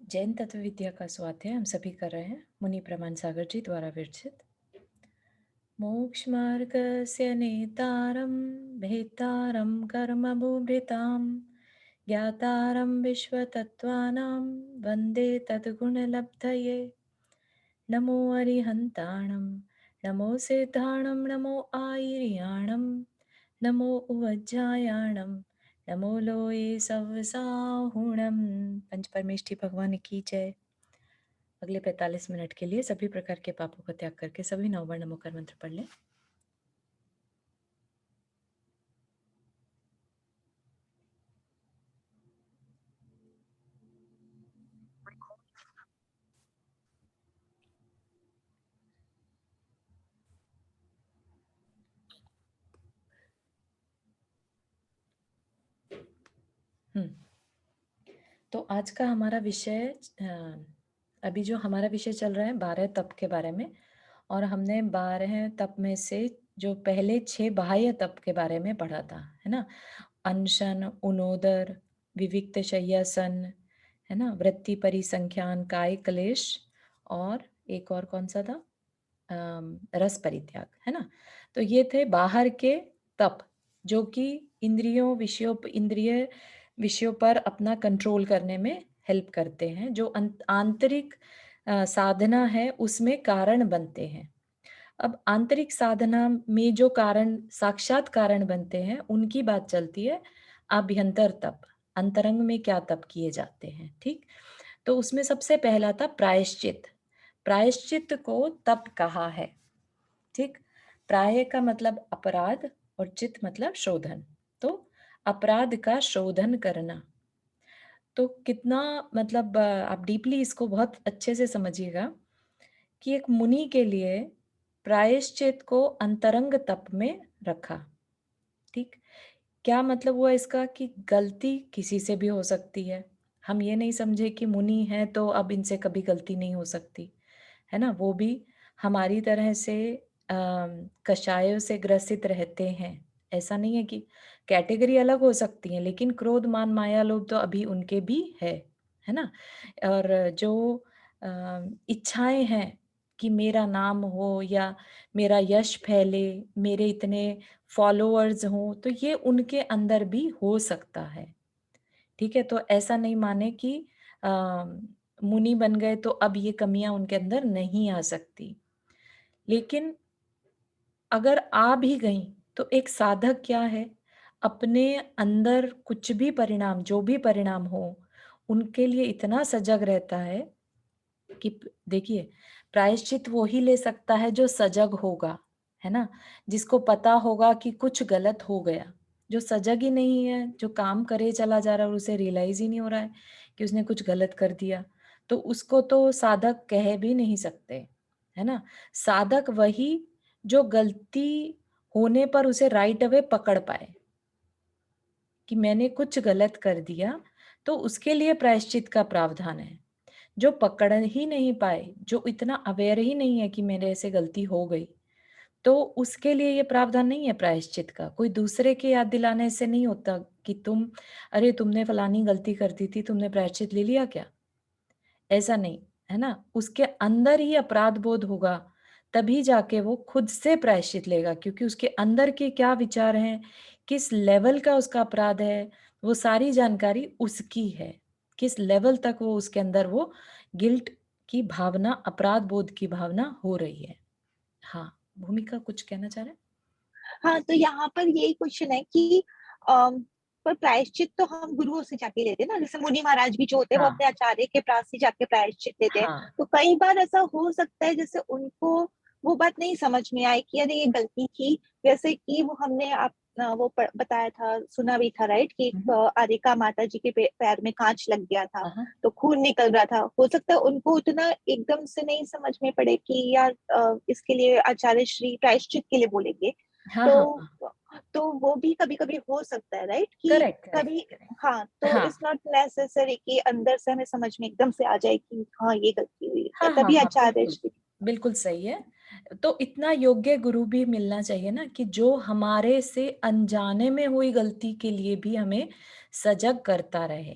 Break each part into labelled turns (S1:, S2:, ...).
S1: जैन तत्व विद्या का स्वाध्याय हम सभी कर रहे हैं मुनि प्रमाण सागर जी द्वारा विरचित। मोक्ष मार्गस्य नेतारं भेतारं कर्मभूभृतां ज्ञातारं विश्वतत्त्वानां वन्दे तद्गुणलब्धये। नमो अरिहन्ताणं नमो सिद्धाणं नमो आयर्याणं नमो उवज्जायाणं नमो लोये सवसाहुणं। पंच परमेष्ठी भगवान की जय। अगले 45 मिनट के लिए सभी प्रकार के पापों का त्याग करके सभी नववर्ण नमोकार मंत्र पढ़ लें। तो आज का हमारा विषय अभी जो हमारा विषय चल रहा है 12 तप के बारे में, और हमने 12 तप में से जो पहले 6 बाह्य तप के बारे में पढ़ा था, है ना। अनशन, उनोदर, विविक्त शय्यासन, है ना, वृत्ति परिसंख्यान, काय क्लेश, और एक और कौन सा था, रस परित्याग, है ना। तो ये थे बाहर के तप जो कि इंद्रिय विषयों पर अपना कंट्रोल करने में हेल्प करते हैं, जो आंतरिक साधना है उसमें कारण बनते हैं। अब आंतरिक साधना में जो कारण, साक्षात कारण बनते हैं, उनकी बात चलती है। आभ्यंतर तप, अंतरंग में क्या तप किए जाते हैं, ठीक। तो उसमें सबसे पहला था प्रायश्चित। प्रायश्चित को तप कहा है, ठीक। प्राय का मतलब अपराध और चित मतलब शोधन। तो अपराध का शोधन करना, तो कितना मतलब आप डीपली इसको बहुत अच्छे से समझिएगा कि एक मुनि के लिए प्रायश्चित को अंतरंग तप में रखा, ठीक। क्या मतलब हुआ इसका कि गलती किसी से भी हो सकती है। हम ये नहीं समझे कि मुनि है तो अब इनसे कभी गलती नहीं हो सकती, है ना। वो भी हमारी तरह से कषायों से ग्रसित रहते हैं। ऐसा नहीं है कि कैटेगरी अलग हो सकती है, लेकिन क्रोध मान माया लोभ तो अभी उनके भी है ना। और जो इच्छाएं हैं कि मेरा नाम हो या मेरा यश फैले, मेरे इतने फॉलोअर्स हों, तो ये उनके अंदर भी हो सकता है, ठीक है। तो ऐसा नहीं माने कि अ, मुनि बन गए तो अब ये कमियां उनके अंदर नहीं आ सकती। लेकिन अगर आ भी गई तो एक साधक क्या है, अपने अंदर कुछ भी परिणाम, जो भी परिणाम हो, उनके लिए इतना सजग रहता है कि देखिए, प्रायश्चित वो ही ले सकता है जो सजग होगा, है ना। जिसको पता होगा कि कुछ गलत हो गया। जो सजग ही नहीं है, जो काम करे चला जा रहा है और उसे रियलाइज ही नहीं हो रहा है कि उसने कुछ गलत कर दिया, तो उसको तो साधक कह भी नहीं सकते, है ना। साधक वही जो गलती होने पर उसे राइट अवे पकड़ पाए कि मैंने कुछ गलत कर दिया, तो उसके लिए प्रायश्चित का प्रावधान है। जो पकड़ ही नहीं पाए, जो इतना अवेयर ही नहीं है कि मेरे से गलती हो गई, तो उसके लिए ये प्रावधान नहीं है प्रायश्चित का। कोई दूसरे के याद दिलाने से नहीं होता कि अरे तुमने फलानी गलती कर दी थी, तुमने प्रायश्चित ले लिया क्या, ऐसा नहीं, है ना। उसके अंदर ही अपराध बोध होगा, तभी जाके वो खुद से प्रायश्चित लेगा, क्योंकि उसके अंदर के क्या विचार हैं, किस लेवल का उसका अपराध है, वो सारी जानकारी उसकी है। किस लेवल तक वो उसके अंदर वो गिल्ट की भावना, अपराध बोध की भावना हो रही है। हाँ, भूमिका कुछ कहना चाह रहे हैं?
S2: हाँ, तो यहाँ पर यही क्वेश्चन है कि अम, पर प्रायश्चित तो हम गुरुओं से जाके लेते हैं ना, जैसे मुनि महाराज भी जो होते हैं वो
S1: हाँ,
S2: अपने आचार्य के पास ही जाके प्रायश्चित लेते हैं।
S1: हाँ,
S2: तो कई बार ऐसा हो सकता है जैसे उनको वो बात नहीं समझ में आई कि अरे ये गलती की, जैसे कि वो हमने आप बताया था, सुना भी था, राइट, कि
S1: हम्म,
S2: आरिका माता जी के पैर में कांच लग गया था,
S1: हाँ, हाँ,
S2: तो खून निकल रहा था। हो सकता है उनको उतना एकदम से नहीं समझ में पड़े कि यार इसके लिए आचार्य श्री प्रायश्चित के लिए बोलेंगे।
S1: हाँ, हाँ,
S2: तो
S1: हाँ,
S2: तो वो भी कभी कभी हो सकता है, राइट, कि
S1: करेक्ट, करेक्ट,
S2: कभी।
S1: करेक्ट।
S2: हाँ, तो
S1: हाँ,
S2: इट्स नॉट नेसेसरी कि अंदर से हमें समझ में एकदम से आ जाए कि हाँ ये गलती हुई है,
S1: हाँ, हाँ,
S2: तभी
S1: हाँ,
S2: आचार्य
S1: बिल्कुल,
S2: श्री।
S1: बिल्कुल सही है। तो इतना योग्य गुरु भी मिलना चाहिए ना, कि जो हमारे से अनजाने में हुई गलती के लिए भी हमें सजग करता रहे,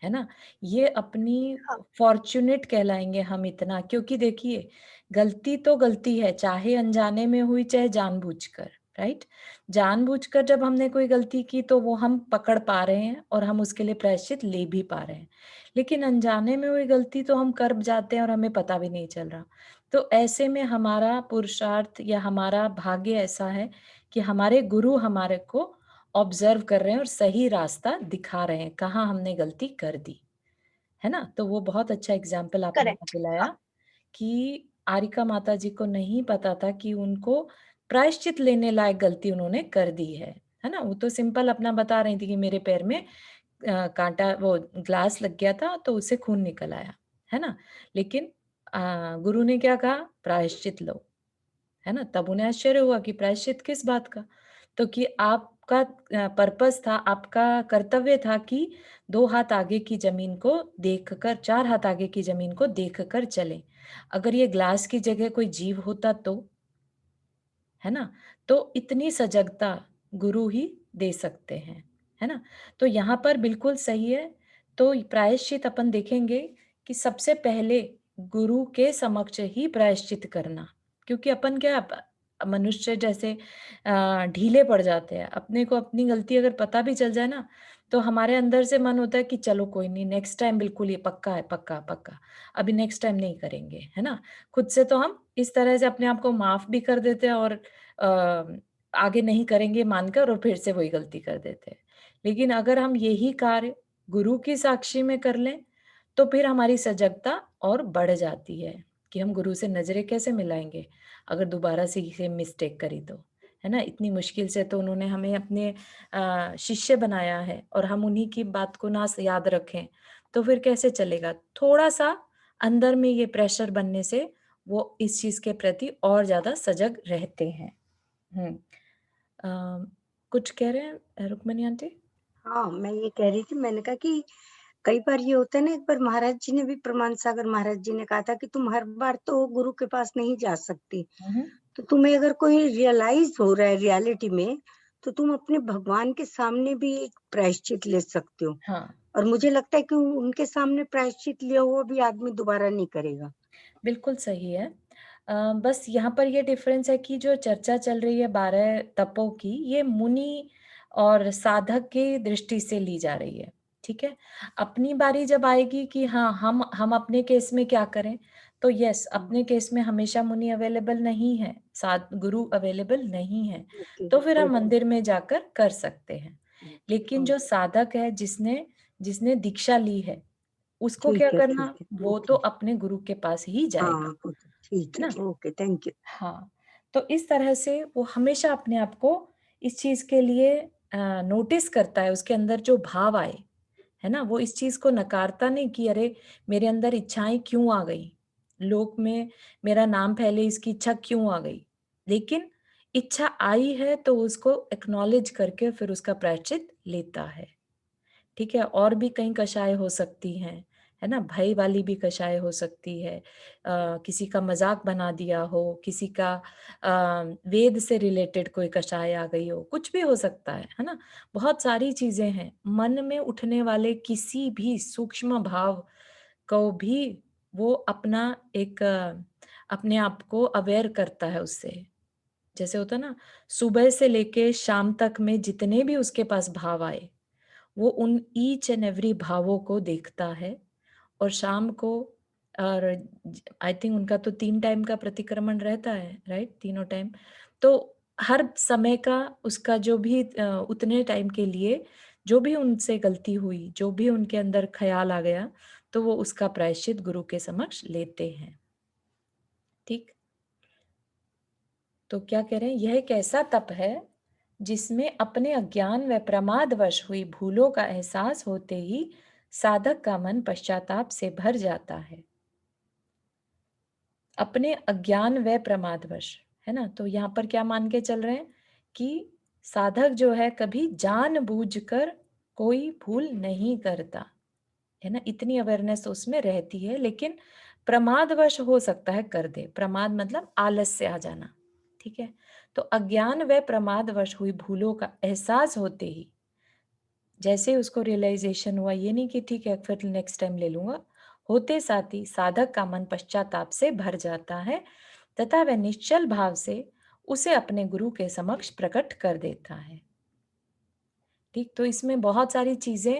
S1: है ना? ये अपनी
S2: हाँ,
S1: फॉर्च्यूनेट कहलाएँगे हम इतना, क्योंकि देखिए, गलती तो गलती है, चाहे अनजाने में हुई, चाहे जानबूझकर, राइट? जानबूझकर जब हमने कोई गलती की तो वो हम पकड़ पा रहे हैं और हम उसके लिए प्रायश्चित ले भी पा रहे हैं। लेकिन अनजाने में हुई गलती तो हम कर जाते हैं और हमें पता भी नहीं चल रहा। तो ऐसे में हमारा पुरुषार्थ या हमारा भाग्य ऐसा है कि हमारे गुरु हमारे को ऑब्ज़र्व कर रहे हैं और सही रास्ता दिखा रहे हैं, कहाँ हमने गलती कर दी, है ना? तो वो बहुत अच्छा एग्ज़ाम्पल आपने यहाँ
S2: करेक्ट।
S1: दिलाया
S2: हाँ,
S1: कि आरिका माताजी को नहीं पता था कि उनको प्रायश्चित लेने लायक गलती उन्होंने कर दी है ना? वो तो सिंपल अपना बता रही थी कि मेरे पैर में काँटा वो ग्लास लग गया था तो उससे खून निकल आया, है ना? लेकिन गुरु ने क्या कहा? प्रायश्चित लो। है ना? तब उन्हें आश्चर्य हुआ कि प्रायश्चित किस बात का? तो कि आपका पर्पस था, आपका कर्तव्य था कि 2 हाथ आगे की ज़मीन को देखकर 4 हाथ आगे की ज़मीन को देखकर चलें। अगर ये ग्लास की जगह कोई जीव होता तो? है ना? तो इतनी सजगता गुरु ही दे सकते हैं, है ना? तो यहाँ पर बिल्कुल सही है, तो प्रायश्चित अपन देखेंगे कि सबसे पहले गुरु के समक्ष ही प्रायश्चित करना, क्योंकि अपन क्या मनुष्य जैसे ढीले पड़ जाते हैं, अपने को अपनी गलती अगर पता भी चल जाए ना, तो हमारे अंदर से मन होता है कि चलो कोई नहीं, नेक्स्ट टाइम बिल्कुल ये पक्का है, पक्का, पक्का, अभी नेक्स्ट टाइम नहीं करेंगे, है ना? खुद से तो हम इस तरह से अपने आप को माफ़ भी कर देते हैं और आगे नहीं करेंगे मानकर और फिर से वही गलती कर देते हैं। लेकिन अगर हम यही कार्य गुरु की साक्षी में कर लें, तो फिर हमारी सजगता और बढ़ जाती है कि हम गुरु से नज़रें कैसे मिलाएँगे, अगर दोबारा से ये सेम मिस्टेक करी तो, है ना? इतनी मुश्किल से तो उन्होंने हमें अपने शिष्य बनाया है और हम उन्हीं की बात को ना स याद रखें, तो फिर कैसे चलेगा? थोड़ा-सा अंदर में ये प्रेशर बनने से वो इस चीज़ के प्रति और ज़्यादा सजग रहते हैं। हुँ। अ, कुछ कह रहे हैं रुक्मिणी आंटी?
S3: हाँ, मैं ये कह रही थी, मैंने कहा कि कई बार ये होता है ना, एक बार महाराज जी ने भी प्रमाण सागर महाराज जी ने कहा था कि तुम हर बार तो गुरु के पास नहीं जा सकती।
S1: हुँ, हुँ।
S3: तो तुम्हें अगर कोई रियलाइज़ हो रहा है रियलिटी में, तो तुम अपने भगवान के सामने भी एक प्रायश्चित ले सकते हो।
S1: हाँ,
S3: और मुझे लगता है कि उनके सामने प्रायश्चित लिया हुआ भी आदमी दोबारा नहीं करेगा।
S1: बिल्कुल सही है। बस यहाँ पर ये डिफ़रेंस है कि जो चर्चा चल रही है 12 तपों की, ये मुनि और साधक की दृष्टि से ली जा रही है, ठीक है? अपनी बारी जब आएगी कि हाँ, हम अपने केस में क्या करें, तो येस,
S3: हुँ,
S1: अपने केस में हमेशा मुनि अवेलेबल नहीं है, साथ गुरु अवेलेबल नहीं है,
S3: ओके,
S1: तो फिर हम
S3: ओके,
S1: मंदिर में जाकर कर सकते हैं।
S3: ओके,
S1: लेकिन जो
S3: ओके।
S1: साधक है, जिसने जिसने दीक्षा ली है, उसको क्या करना?
S3: ठीक है,
S1: वो तो
S3: ओके।
S1: अपने गुरु के पास ही जाएगा,
S3: हाँ, ओके, ठीक
S1: है
S3: है,
S1: ना?
S3: Okay, thank you.
S1: हाँ, तो इस तरह से वो हमेशा अपने आप को इस चीज़ के लिए नोटिस करता है, उसके अंदर जो भाव आए, है ना? वो इस चीज़ को नकारता नहीं कि अरे! मेरे अंदर इच्छाएँ क्यों आ गई? लोक में मेरा नाम फैले इसकी इच्छा क्यों आ गई? लेकिन इच्छा आई है तो उसको एक्नॉलेज करके फिर उसका प्रायश्चित लेता है। ठीक है? और भी कई कषाय हो सकती हैं, है ना? भय वाली भी कषाय हो सकती है। किसी का मज़ाक बना दिया हो, किसी का वेद से रिलेटेड कोई कषाय आ गई हो, कुछ भी हो सकता है ना? बहुत सारी चीज़ें हैं। मन में उठने वाले किसी भी सूक्ष्म भाव को भी वो अपना एक अपने आप को अवेयर करता है उससे। जैसे होता है ना, सुबह से लेके शाम तक में जितने भी उसके पास भाव आए, वो उन ईच एंड एवरी भावों को देखता है और शाम को और आई थिंक उनका तो 3 टाइम का प्रतिक्रमण रहता है, राइट? तीनों टाइम। तो हर समय का उसका जो भी उतने टाइम के लिए जो भी उनसे गलती हुई, जो भी उनके अंदर ख़्याल आ गया, तो वो उसका प्रायश्चित गुरु के समक्ष लेते हैं, ठीक? तो क्या कह रहे हैं, यह एक ऐसा तप है जिसमें अपने अज्ञान व प्रमादवश हुई भूलों का एहसास होते ही साधक का मन पश्चाताप से भर जाता है। अपने अज्ञान व प्रमादवश, है ना? तो यहाँ पर क्या मान के चल रहे हैं कि साधक जो है कभी जानबूझकर कोई भूल नहीं करता, है ना? इतनी अवेयरनेस उसमें रहती है, लेकिन प्रमादवश हो सकता है कर दे। प्रमाद मतलब आलस से आ जाना, ठीक है? तो अज्ञान व प्रमादवश हुई भूलों का एहसास होते ही जैसे उसको रियलाइजेशन हुआ, ये नहीं कि ठीक है फिर नेक्स्ट टाइम ले लूंगा, होते साथ ही साधक का मन पश्चाताप से भर जाता है तथा वह निश्चल भाव से उसे अपने गुरु के समक्ष प्रकट कर देता है। ठीक, तो इसमें बहुत सारी चीजें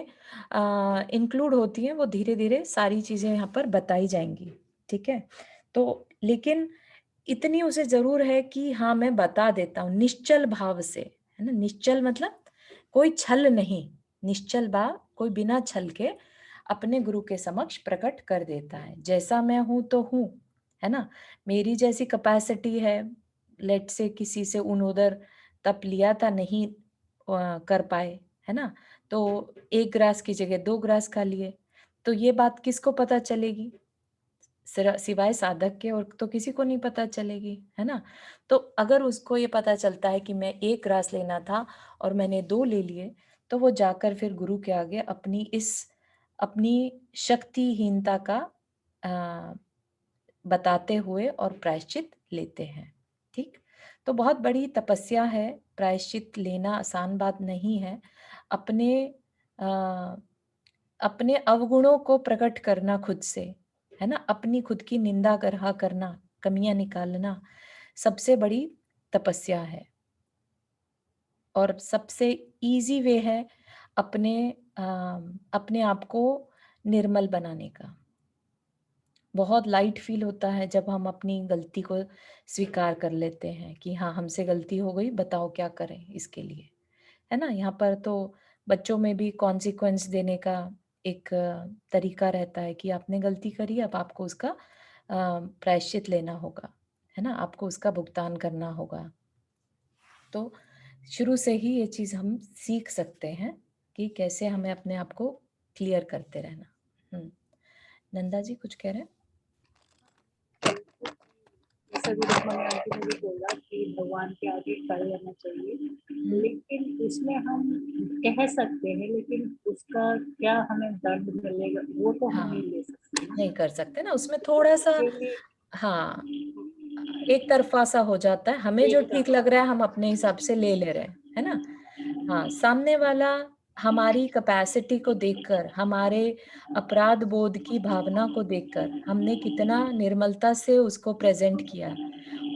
S1: इंक्लूड होती हैं, वो धीरे धीरे सारी चीजें यहाँ पर बताई जाएंगी। ठीक है, तो लेकिन इतनी उसे जरूर है कि हाँ मैं बता देता हूँ निश्चल भाव से, है ना। निश्चल मतलब कोई छल नहीं, निश्चल भाव कोई बिना छल के अपने गुरु के समक्ष प्रकट कर देता है। जैसा मैं हूं तो हूं, है ना। मेरी जैसी कैपेसिटी है, लेट से किसी से उधर तप लिया था, नहीं कर पाए, है ना, तो 1 ग्रास की जगह 2 ग्रास खा लिए, तो ये बात किसको पता चलेगी, सिवाय साधक के, और तो किसी को नहीं पता चलेगी, है ना। तो अगर उसको ये पता चलता है कि मैं 1 ग्रास लेना था और मैंने 2 ले लिए, तो वो जाकर फिर गुरु के आगे अपनी शक्तिहीनता का आ, बताते हुए और प्रायश्चित लेते हैं। ठीक, तो बहुत बड़ी तपस्या है, प्रायश्चित लेना आसान बात नहीं है। अपने आ, अपने अवगुणों को प्रकट करना खुद से, है ना, अपनी खुद की निंदा करना, कमियां निकालना सबसे बड़ी तपस्या है। और सबसे इजी वे है अपने अपने आप को निर्मल बनाने का। बहुत लाइट फील होता है जब हम अपनी गलती को स्वीकार कर लेते हैं कि हाँ हमसे गलती हो गई, बताओ क्या करें इसके लिए, है ना। यहाँ पर तो बच्चों में भी कॉन्सिक्वेंस देने का एक तरीका रहता है कि आपने गलती करी, अब आपको उसका प्रायश्चित लेना होगा, है ना, आपको उसका भुगतान करना होगा। तो शुरू से ही ये चीज हम सीख सकते हैं कि कैसे हमें अपने आप को क्लियर करते रहना। नंदा जी कुछ कह रहे हैं?
S2: जैसा कि रुक्मणी आंटी ने भी बोला कि भगवान के आगे कर लेना चाहिए, लेकिन उसमें हम कह सकते हैं, लेकिन उसका क्या हमें दंड मिलेगा वो तो हम नहीं ले सकते ना।
S1: नहीं कर सकते ना, उसमें थोड़ा सा
S2: उसके लिए
S1: हाँ एक तरफा सा हो जाता है, हमें जो ठीक लग रहा है हम अपने हिसाब से ले ले रहे हैं, है ना। हाँ, सामने वाला हमारी कैपेसिटी को देखकर, हमारे अपराध बोध की भावना को देखकर हमने कितना निर्मलता से उसको प्रेजेंट किया,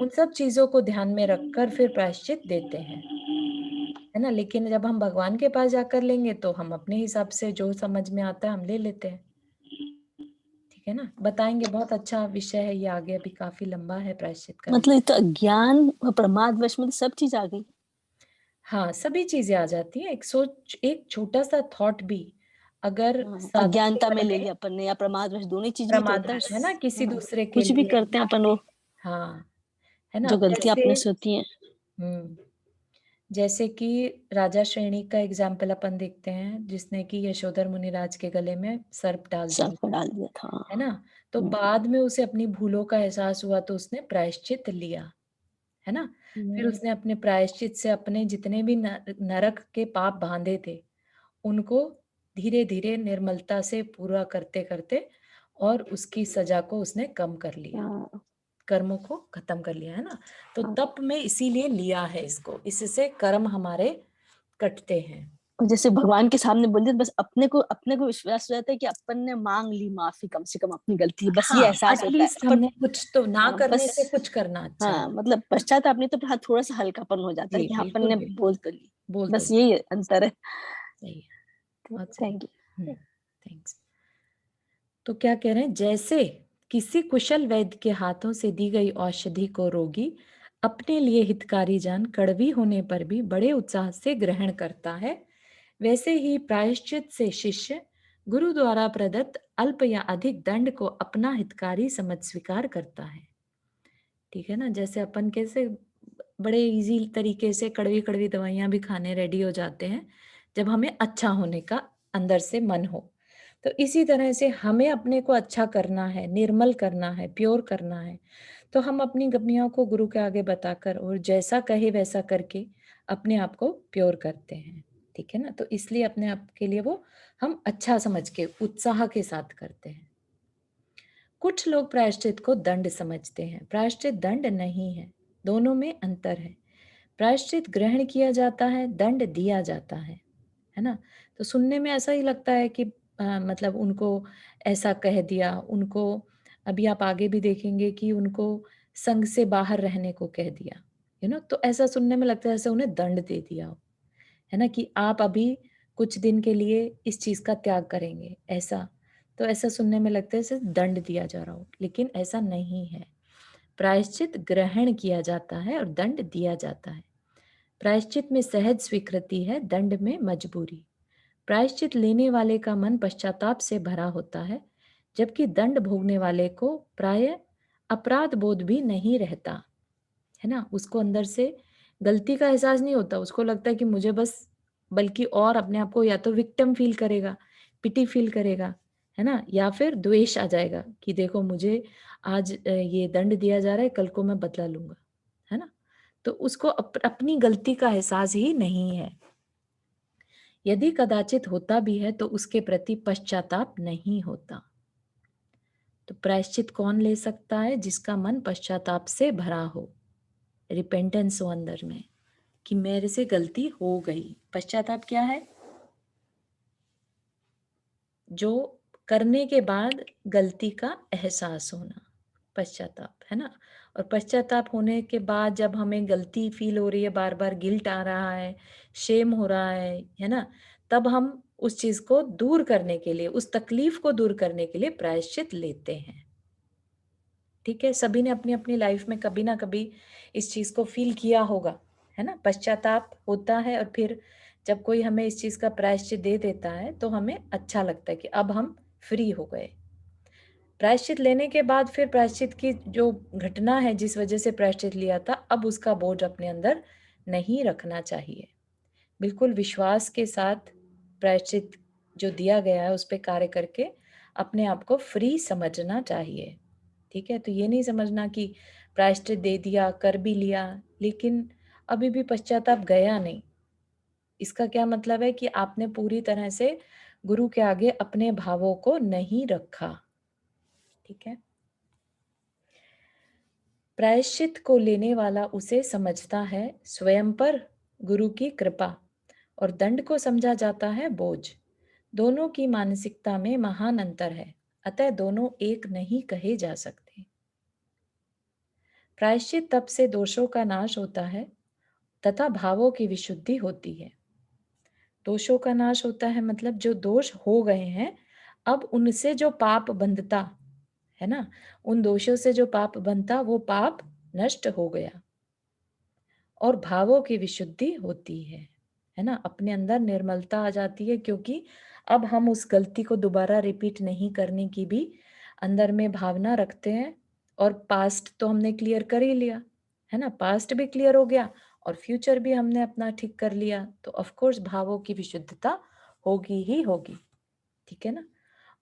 S1: उन सब चीजों को ध्यान में रखकर फिर प्रायश्चित देते हैं, है ना। लेकिन जब हम भगवान के पास जाकर लेंगे तो हम अपने हिसाब से जो समझ में आता है हम ले लेते हैं। ठीक है ना, बताएंगे, बहुत अच्छा विषय है ये, आगे अभी काफी लंबा है प्रायश्चित का
S4: मतलब तो अज्ञान और प्रमाद वश में सब चीज आ गई।
S1: हाँ, सभी चीजें आ जाती हैं। एक छोटा सा थॉट भी अगर साधक के
S4: अज्ञानता में
S1: मन
S4: ले
S1: में,
S4: लिया अपन ने, या प्रमाद वश, दोनों चीज भी तो
S1: प्रमाद
S4: होता है।
S1: है ना, किसी दूसरे के
S4: कुछ भी
S1: लिए,
S4: करते हैं अपन वो,
S1: हाँ, है ना।
S4: जो गलतियां अपने से होती हैं।
S1: हम्म जैसे कि राजा श्रेणी का एग्जाम्पल अपन देखते हैं, जिसने कि यशोधर मुनिराज के गले में सर्प डाल दिया
S4: सब डाल दिया था।
S1: है ना। तो बाद में उसे अपनी भूलों का एहसास हुआ तो उसने प्रायश्चित लिया, है ना। फिर उसने अपने प्रायश्चित से अपने जितने भी नरक के पाप बांधे थे उनको धीरे धीरे निर्मलता से पूरा करते करते और उसकी सजा को उसने कम कर लिया, कर्मों को खत्म कर लिया, है ना। तो तप में इसीलिए लिया है इसको, इससे कर्म हमारे कटते हैं।
S4: और जैसे भगवान के सामने बोल दिया, बस अपने को विश्वास हो जाता है कि अपन ने मांग ली माफी, कम से कम अपनी गलती, बस ये
S1: हाँ,
S4: एहसास होता है।
S1: एटलीस्ट हमने कुछ तो ना करने
S4: बस
S1: से कुछ करना अच्छा है।
S4: मतलब पश्चाताप नहीं तो हाँ थोड़ा सा हल्कापन हो जाता है
S1: जी
S4: कि हाँ अपन
S1: बिल्कुल
S4: ने
S1: बिल्कुल,
S4: बोल तो ली।
S1: बोल तो
S4: बस यही अंतर है।
S1: सही है, बहुत सही।
S4: Thank you.
S1: थैंक्स। तो क्या कह रहे हैं, जैसे किसी कुशल वैद्य के हाथों से दी गई औषधि को रोगी अपने लिए हितकारी जान कड़वी होने पर भी बड़े उत्साह से ग्रहण करता है, वैसे ही प्रायश्चित से शिष्य गुरु द्वारा प्रदत्त अल्प या अधिक दंड को अपना हितकारी समझ स्वीकार करता है। ठीक है ना, जैसे अपन कैसे बड़े इजी तरीके से कड़वी कड़वी दवाइयां भी खाने रेडी हो जाते हैं जब हमें अच्छा होने का अंदर से मन हो, तो इसी तरह से हमें अपने को अच्छा करना है, निर्मल करना है, प्योर करना है, तो हम अपनी गमियों को गुरु के आगे बताकर और जैसा कहे वैसा करके अपने आप को प्योर करते हैं। ठीक है ना, तो इसलिए अपने आप के लिए वो हम अच्छा समझ के उत्साह के साथ करते हैं। कुछ लोग प्रायश्चित को दंड समझते हैं, प्रायश्चित दंड नहीं है, दोनों में अंतर है। प्रायश्चित ग्रहण किया जाता है, दंड दिया जाता है है ना? तो सुनने में ऐसा ही लगता है कि मतलब उनको ऐसा कह दिया, उनको अभी आप आगे भी देखेंगे कि उनको संघ से बाहर रहने को कह दिया, तो ऐसा सुनने में लगता है जैसे उन्हें दंड दे दिया हो, है ना? कि आप अभी कुछ दिन के लिए इस चीज़ का त्याग करेंगे, ऐसा। तो ऐसा सुनने में लगता है जैसे दंड दिया जा रहा हो, लेकिन ऐसा नहीं है। प्रायश्चित ग्रहण किया जाता है और दंड दिया जाता है। प्रायश्चित में सहज स्वीकृति है, दंड में मजबूरी। प्रायश्चित लेने वाले का मन पश्चाताप से भरा होता है, जबकि दंड भोगने वाले को प्राय अपराध बोध भी नहीं रहता, है ना? उसको अंदर से गलती का एहसास नहीं होता, उसको लगता है कि मुझे बस, बल्कि और अपने आप को या तो विक्टिम फील करेगा, पिटी फील करेगा, है ना? या फिर द्वेष आ जाएगा कि देखो मुझे आज ये दंड दिया जा रहा है, कल को मैं बदला लूँगा, है ना? तो उसको अपनी गलती का एहसास ही नहीं है। यदि कदाचित होता भी है तो उसके प्रति पश्चाताप नहीं होता। तो प्रायश्चित कौन ले सकता है? जिसका मन पश्चाताप से भरा हो, रिपेंटेंस हो अंदर में, कि मेरे से गलती हो गई। पश्चाताप क्या है? जो करने के बाद गलती का एहसास होना, पश्चाताप, है ना? और पश्चाताप होने के बाद जब हमें गलती फील हो रही है, बार बार गिल्ट आ रहा है, शेम हो रहा है ना? तब हम उस चीज को दूर करने के लिए, उस तकलीफ को दूर करने के लिए प्रायश्चित लेते हैं। ठीक है? सभी ने अपनी अपनी लाइफ में कभी ना कभी इस चीज को फील किया होगा, है ना? पश्चाताप होता है और फिर जब कोई हमें इस चीज का प्रायश्चित दे देता है तो हमें अच्छा लगता है कि अब हम फ्री हो गए। प्रायश्चित लेने के बाद फिर प्रायश्चित की जो घटना है, जिस वजह से प्रायश्चित लिया था, अब उसका बोझ अपने अंदर नहीं रखना चाहिए। बिल्कुल विश्वास के साथ प्रायश्चित जो दिया गया है उस पे कार्य करके अपने आप को फ्री समझना चाहिए। ठीक है? तो ये नहीं समझना कि प्रायश्चित दे दिया, कर भी लिया, लेकिन अभी भी पश्चाताप गया नहीं। इसका क्या मतलब है कि आपने पूरी तरह से गुरु के आगे अपने भावों को नहीं रखा। ठीक है? प्रायश्चित को लेने वाला उसे समझता है स्वयं पर गुरु की कृपा, और दंड को समझा जाता है बोझ। दोनों की मानसिकता में महान अंतर है, अतः दोनों एक नहीं कहे जा सकते। प्रायश्चित तप से दोषों का नाश होता है तथा भावों की विशुद्धि होती है। दोषों का नाश होता है मतलब जो दोष हो गए हैं, अब उनसे जो पाप बंधता है ना, उन दोषों से जो पाप बनता वो पाप नष्ट हो गया। और भावों की विशुद्धि होती है ना? अपने अंदर निर्मलता आ जाती है, क्योंकि अब हम उस गलती को दोबारा रिपीट नहीं करने की भी अंदर में भावना रखते हैं। और पास्ट तो हमने क्लियर कर ही लिया, है ना? पास्ट भी क्लियर हो गया और फ्यूचर भी हमने अपना ठीक कर लिया, तो ऑफ कोर्स भावों की विशुद्धता होगी ही होगी। ठीक है ना?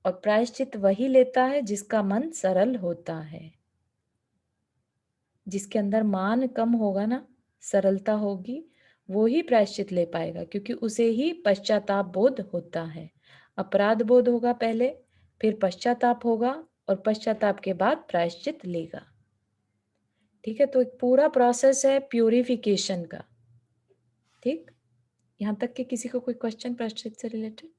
S1: और प्रायश्चित वही लेता है जिसका मन सरल होता है। जिसके अंदर मान कम होगा ना, सरलता होगी, वो ही प्रायश्चित ले पाएगा, क्योंकि उसे ही पश्चाताप बोध होता है। अपराध बोध होगा पहले, फिर पश्चाताप होगा और पश्चाताप के बाद प्रायश्चित लेगा। ठीक है? तो एक पूरा प्रोसेस है प्यूरिफिकेशन का। ठीक? यहाँ तक कि किसी को कोई क्वेश्चन प्रायश्चित से रिलेटेड?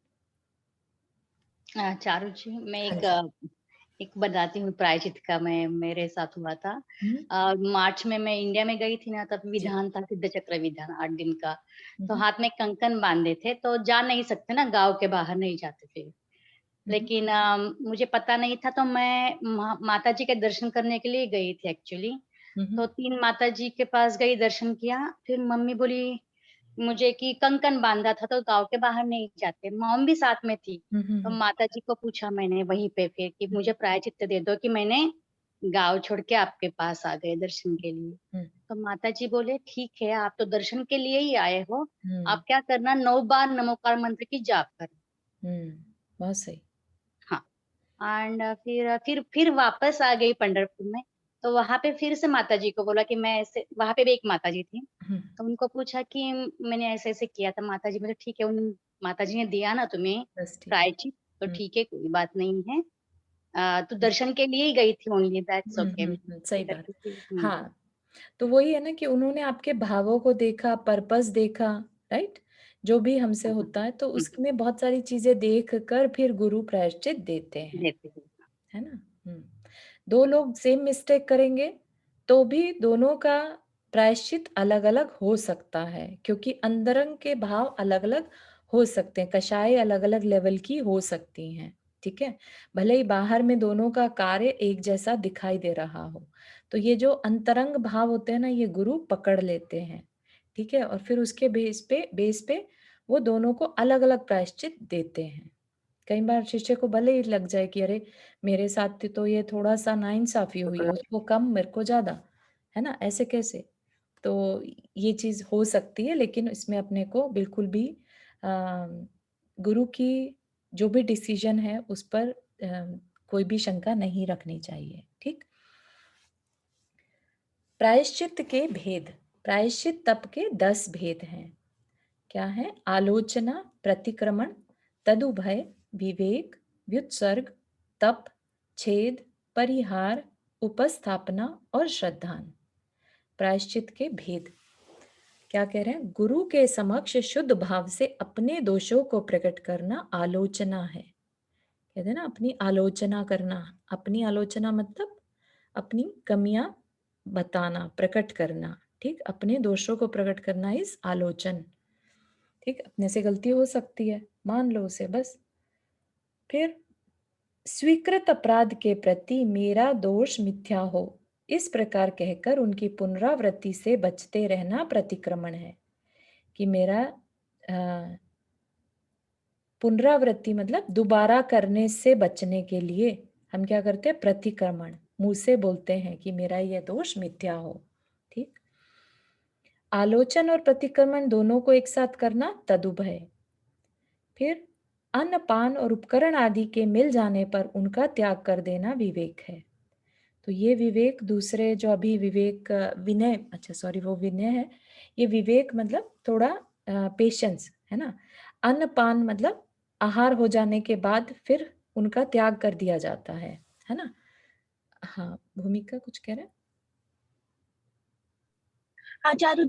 S5: चारू जी, मैं
S1: हाँ
S5: एक
S1: जी।
S5: एक बताती हूँ प्रायश्चित का। मैं मेरे साथ हुआ था।
S1: हम्म,
S5: मार्च में मैं इंडिया में गई थी ना, तब
S1: जी।
S5: विधान था, सिद्ध चक्र विधान 8 दिन का। तो
S1: हम्म,
S5: हाथ में कंकन बांधे थे, तो जा नहीं सकते ना, गाँव के बाहर नहीं जाते थे।
S1: हम्म,
S5: लेकिन मुझे पता नहीं था, तो मैं माता जी के दर्शन करने के लिए गई थी एक्चुअली।
S1: हम्म,
S5: तो 3 माता जी के पास गई, दर्शन किया। फिर मम्मी बोली मुझे कि कंकन बांधा था तो गाँव के बाहर नहीं जाते। मॉम भी साथ में थी।
S1: हम्म,
S5: तो माताजी को पूछा मैंने वहीं पे फिर कि मुझे प्रायश्चित दे दो कि मैंने गाँव छोड़ के आपके पास आ गए दर्शन के लिए।
S1: हम्म,
S5: तो माताजी बोले ठीक है, आप तो दर्शन के लिए ही आए हो।
S1: हम्म,
S5: आप क्या करना, 9 बार नमोकार मंत्र की जाप करना।
S1: बहुत सही।
S5: हाँ। एंड फिर वापस आ गई पंढरपुर में। तो वहां पे फिर से माताजी को बोला कि मैं ऐसे, वहां पे भी एक माताजी थी।
S1: हम्म,
S5: तो उनको पूछा कि मैंने ऐसे-ऐसे किया था। माताजी बोले ठीक है, उन माताजी ने दिया ना तुम्हें
S1: बस ठीक है।
S5: प्रायश्चित, तो
S1: हम्म,
S5: ठीक है, कोई बात नहीं है। तू
S1: हम्म,
S5: दर्शन के लिए ही गई थी ओनली, दैट्स ओके।
S1: सही बात।
S5: करके फिर
S1: हाँ, तो वही है ना कि उन्होंने आपके भावों को देखा, पर्पस देखा, राइट? जो भी हमसे होता है, तो उसमें बहुत सारी चीजें देख कर फिर गुरु प्रायश्चित देते हैं,
S5: देते हैं।
S1: है ना। दो लोग सेम मिस्टेक करेंगे तो भी दोनों का प्रायश्चित अलग अलग हो सकता है, क्योंकि अंतरंग के भाव अलग अलग हो सकते हैं, कषाय अलग अलग लेवल की हो सकती हैं, ठीक है। भले ही बाहर में दोनों का कार्य एक जैसा दिखाई दे रहा हो, तो ये जो अंतरंग भाव होते हैं ना, ये गुरु पकड़ लेते हैं, ठीक है। और फिर उसके बेस पे वो दोनों को अलग अलग प्रायश्चित देते हैं। कई बार शिष्य को भले ही लग जाए कि अरे मेरे साथ तो ये थोड़ा सा नाइंसाफी हुई, उसको कम मेरे को ज्यादा, है ना, ऐसे कैसे। तो ये चीज हो सकती है, लेकिन इसमें अपने को बिल्कुल भी गुरु की जो भी डिसीजन है उस पर कोई भी शंका नहीं रखनी चाहिए, ठीक। प्रायश्चित के भेद। प्रायश्चित तप के 10 भेद हैं। क्या है? आलोचना, प्रतिक्रमण, तदुभय, विवेक, व्युत्सर्ग, तप, छेद, परिहार, उपस्थापना और श्रद्धान। प्रायश्चित के भेद क्या कह रहे हैं? गुरु के समक्ष शुद्ध भाव से अपने दोषों को प्रकट करना आलोचना है। कहते हैं ना, अपनी आलोचना करना। अपनी आलोचना मतलब अपनी कमियां बताना, प्रकट करना, ठीक। अपने दोषों को प्रकट करना इस आलोचन, ठीक। अपने से गलती हो सकती है, मान लो उसे बस। फिर स्वीकृत अपराध के प्रति मेरा दोष मिथ्या हो, इस प्रकार कहकर उनकी पुनरावृत्ति से बचते रहना प्रतिक्रमण है। कि मेरा पुनरावृत्ति मतलब दोबारा करने से बचने के लिए हम क्या करते हैं? प्रतिक्रमण, मुंह से बोलते हैं कि मेरा यह दोष मिथ्या हो, ठीक। आलोचन और प्रतिक्रमण दोनों को एक साथ करना तदुभय। फिर अन्न पान और उपकरण आदि के मिल जाने पर उनका त्याग कर देना विवेक है। तो ये विवेक दूसरे जो अभी विवेक विनय, अच्छा सॉरी वो विनय है, ये विवेक मतलब थोड़ा पेशेंस, है ना। अन्न पान मतलब आहार हो जाने के बाद फिर उनका त्याग कर दिया जाता है ना। हाँ, भूमिका कुछ कह रहे हैं?
S6: हाँ चारू,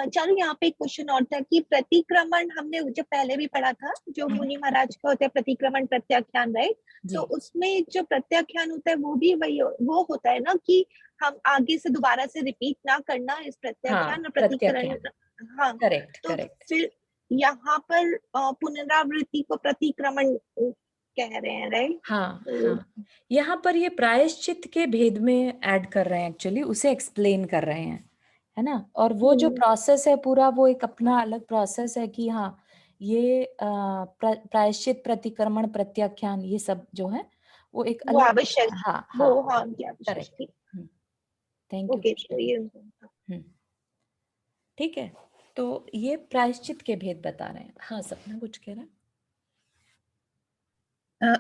S6: चारू यहाँ पे एक क्वेश्चन और था कि प्रतिक्रमण हमने जो पहले भी पढ़ा था, जो मुनि महाराज का होता है प्रतिक्रमण प्रत्याख्यान, राइट। तो उसमें जो प्रत्याख्यान होता है वो भी वही वो होता है ना कि हम आगे से दोबारा से रिपीट ना करना इस प्रत्याख्यान और प्रतिकरण। हाँ
S1: करेक्ट
S6: तो
S1: करेक्ट।
S6: फिर यहाँ पर पुनरावृत्ति को प्रतिक्रमण कह रहे हैं, राइट।
S1: हाँ हाँ, यहाँ पर ये प्रायश्चित के भेद में ऐड कर रहे हैं, एक्चुअली उसे एक्सप्लेन कर रहे हैं, है ना। और वो जो प्रोसेस है पूरा, वो एक अपना अलग प्रोसेस है कि हाँ ये प्रायश्चित, प्रतिक्रमण, प्रत्याख्यान, ये सब जो है वो एक
S6: वो
S1: अलग।
S6: आवश्यक,
S1: हाँ
S6: वो
S1: हाँ,
S6: हाँ आवश्यक।
S1: करेक्ट। Thank
S6: okay
S1: you. ठीक है, तो ये प्रायश्चित के भेद बता रहे हैं। हाँ, सपना कुछ कह रहा है?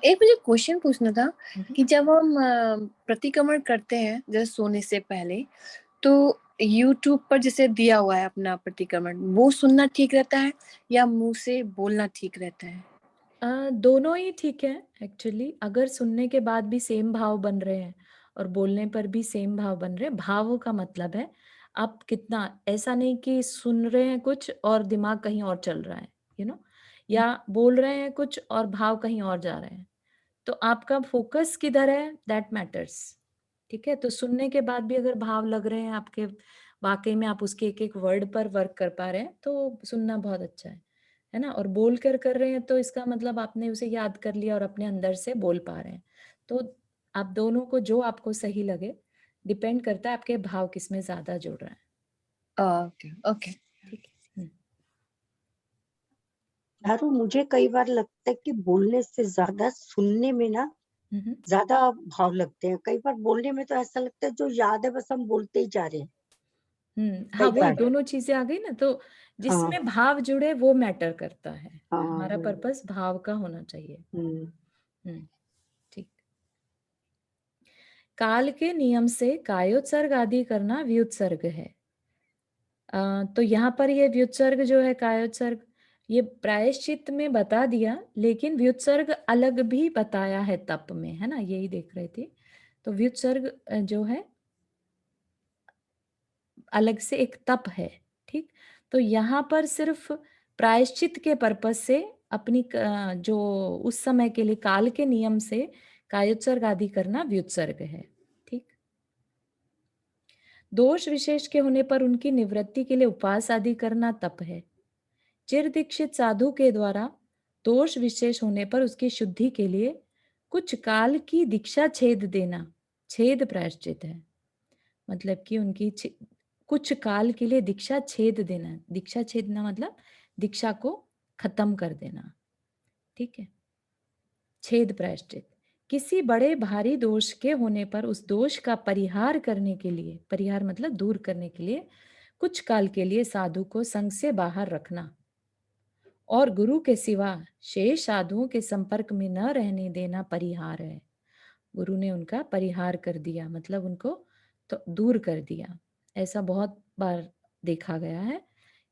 S7: एक मुझे क्वेश्चन पूछना था
S1: हम्म।
S7: कि जब हम प्रतिक्रमण करते हैं जैसे सोने से पहले, तो YouTube पर जैसे दिया हुआ है अपना प्रतिक्रमण, वो सुनना ठीक रहता है या मुंह से बोलना ठीक रहता है?
S1: दोनों ही ठीक है एक्चुअली। अगर सुनने के बाद भी सेम भाव बन रहे हैं और बोलने पर भी सेम भाव बन रहे हैं, भावों का मतलब है आप कितना, ऐसा नहीं कि सुन रहे हैं कुछ और दिमाग कहीं और चल रहा है, या बोल रहे हैं कुछ और भाव कहीं और जा रहे हैं। तो आपका फोकस किधर है, दैट मैटर्स, ठीक है। तो सुनने के बाद भी अगर भाव लग रहे हैं आपके, वाकई में आप उसके एक एक वर्ड पर वर्क कर पा रहे हैं, तो सुनना बहुत अच्छा है ना। और बोल कर रहे हैं तो इसका मतलब आपने उसे याद कर लिया और अपने अंदर से बोल पा रहे हैं। तो आप दोनों को जो आपको सही लगे, डिपेंड करता है आपके भाव किस में ज्यादा जुड़ रहा है।
S7: ओके ओके,
S1: ठीक है।
S3: चारू, मुझे कई बार लगता है कि बोलने से ज्यादा सुनने में ना ज्यादा भाव लगते हैं। कई बार बोलने में तो ऐसा लगता है जो याद है बस हम बोलते ही जा रहे हैं।
S1: हाँ,
S3: कई
S1: वही
S3: बार
S1: दोनों चीजें आ गई ना, तो
S3: हाँ
S1: जिसमें भाव जुड़े वो मैटर करता है।
S3: हाँ
S1: हमारा पर्पस भाव का होना चाहिए।
S3: हम्म।
S1: ठीक। काल के नियम से कायोत्सर्ग आदि करना व्युत्सर्ग है। तो यहाँ पर ये व्युत्सर्ग जो है, कायोत्सर्ग, ये प्रायश्चित में बता दिया, लेकिन व्युत्सर्ग अलग भी बताया है तप में, है ना, यही देख रहे थे। तो व्युत्सर्ग जो है अलग से एक तप है, ठीक। तो यहाँ पर सिर्फ प्रायश्चित के पर्पस से अपनी जो उस समय के लिए काल के नियम से कायोत्सर्ग आदि करना व्युत्सर्ग है। ठीक। दोष विशेष के होने पर उनकी निवृत्ति के लिए उपवास आदि करना तप है। चिर दीक्षित साधु के द्वारा दोष विशेष होने पर उसकी शुद्धि के लिए कुछ काल की दीक्षा छेद देना छेद प्रायश्चित है। मतलब कि उनकी कुछ काल के लिए दीक्षा छेद देना, दीक्षा छेदना मतलब दीक्षा को खत्म कर देना। ठीक है। छेद प्रायश्चित किसी बड़े भारी दोष के होने पर उस दोष का परिहार करने के लिए, परिहार मतलब दूर करने के लिए, कुछ काल के लिए साधु को संघ से बाहर रखना और गुरु के सिवा शेष साधुओं के संपर्क में न रहने देना परिहार है। गुरु ने उनका परिहार कर दिया, मतलब उनको तो दूर कर दिया। ऐसा बहुत बार देखा गया है।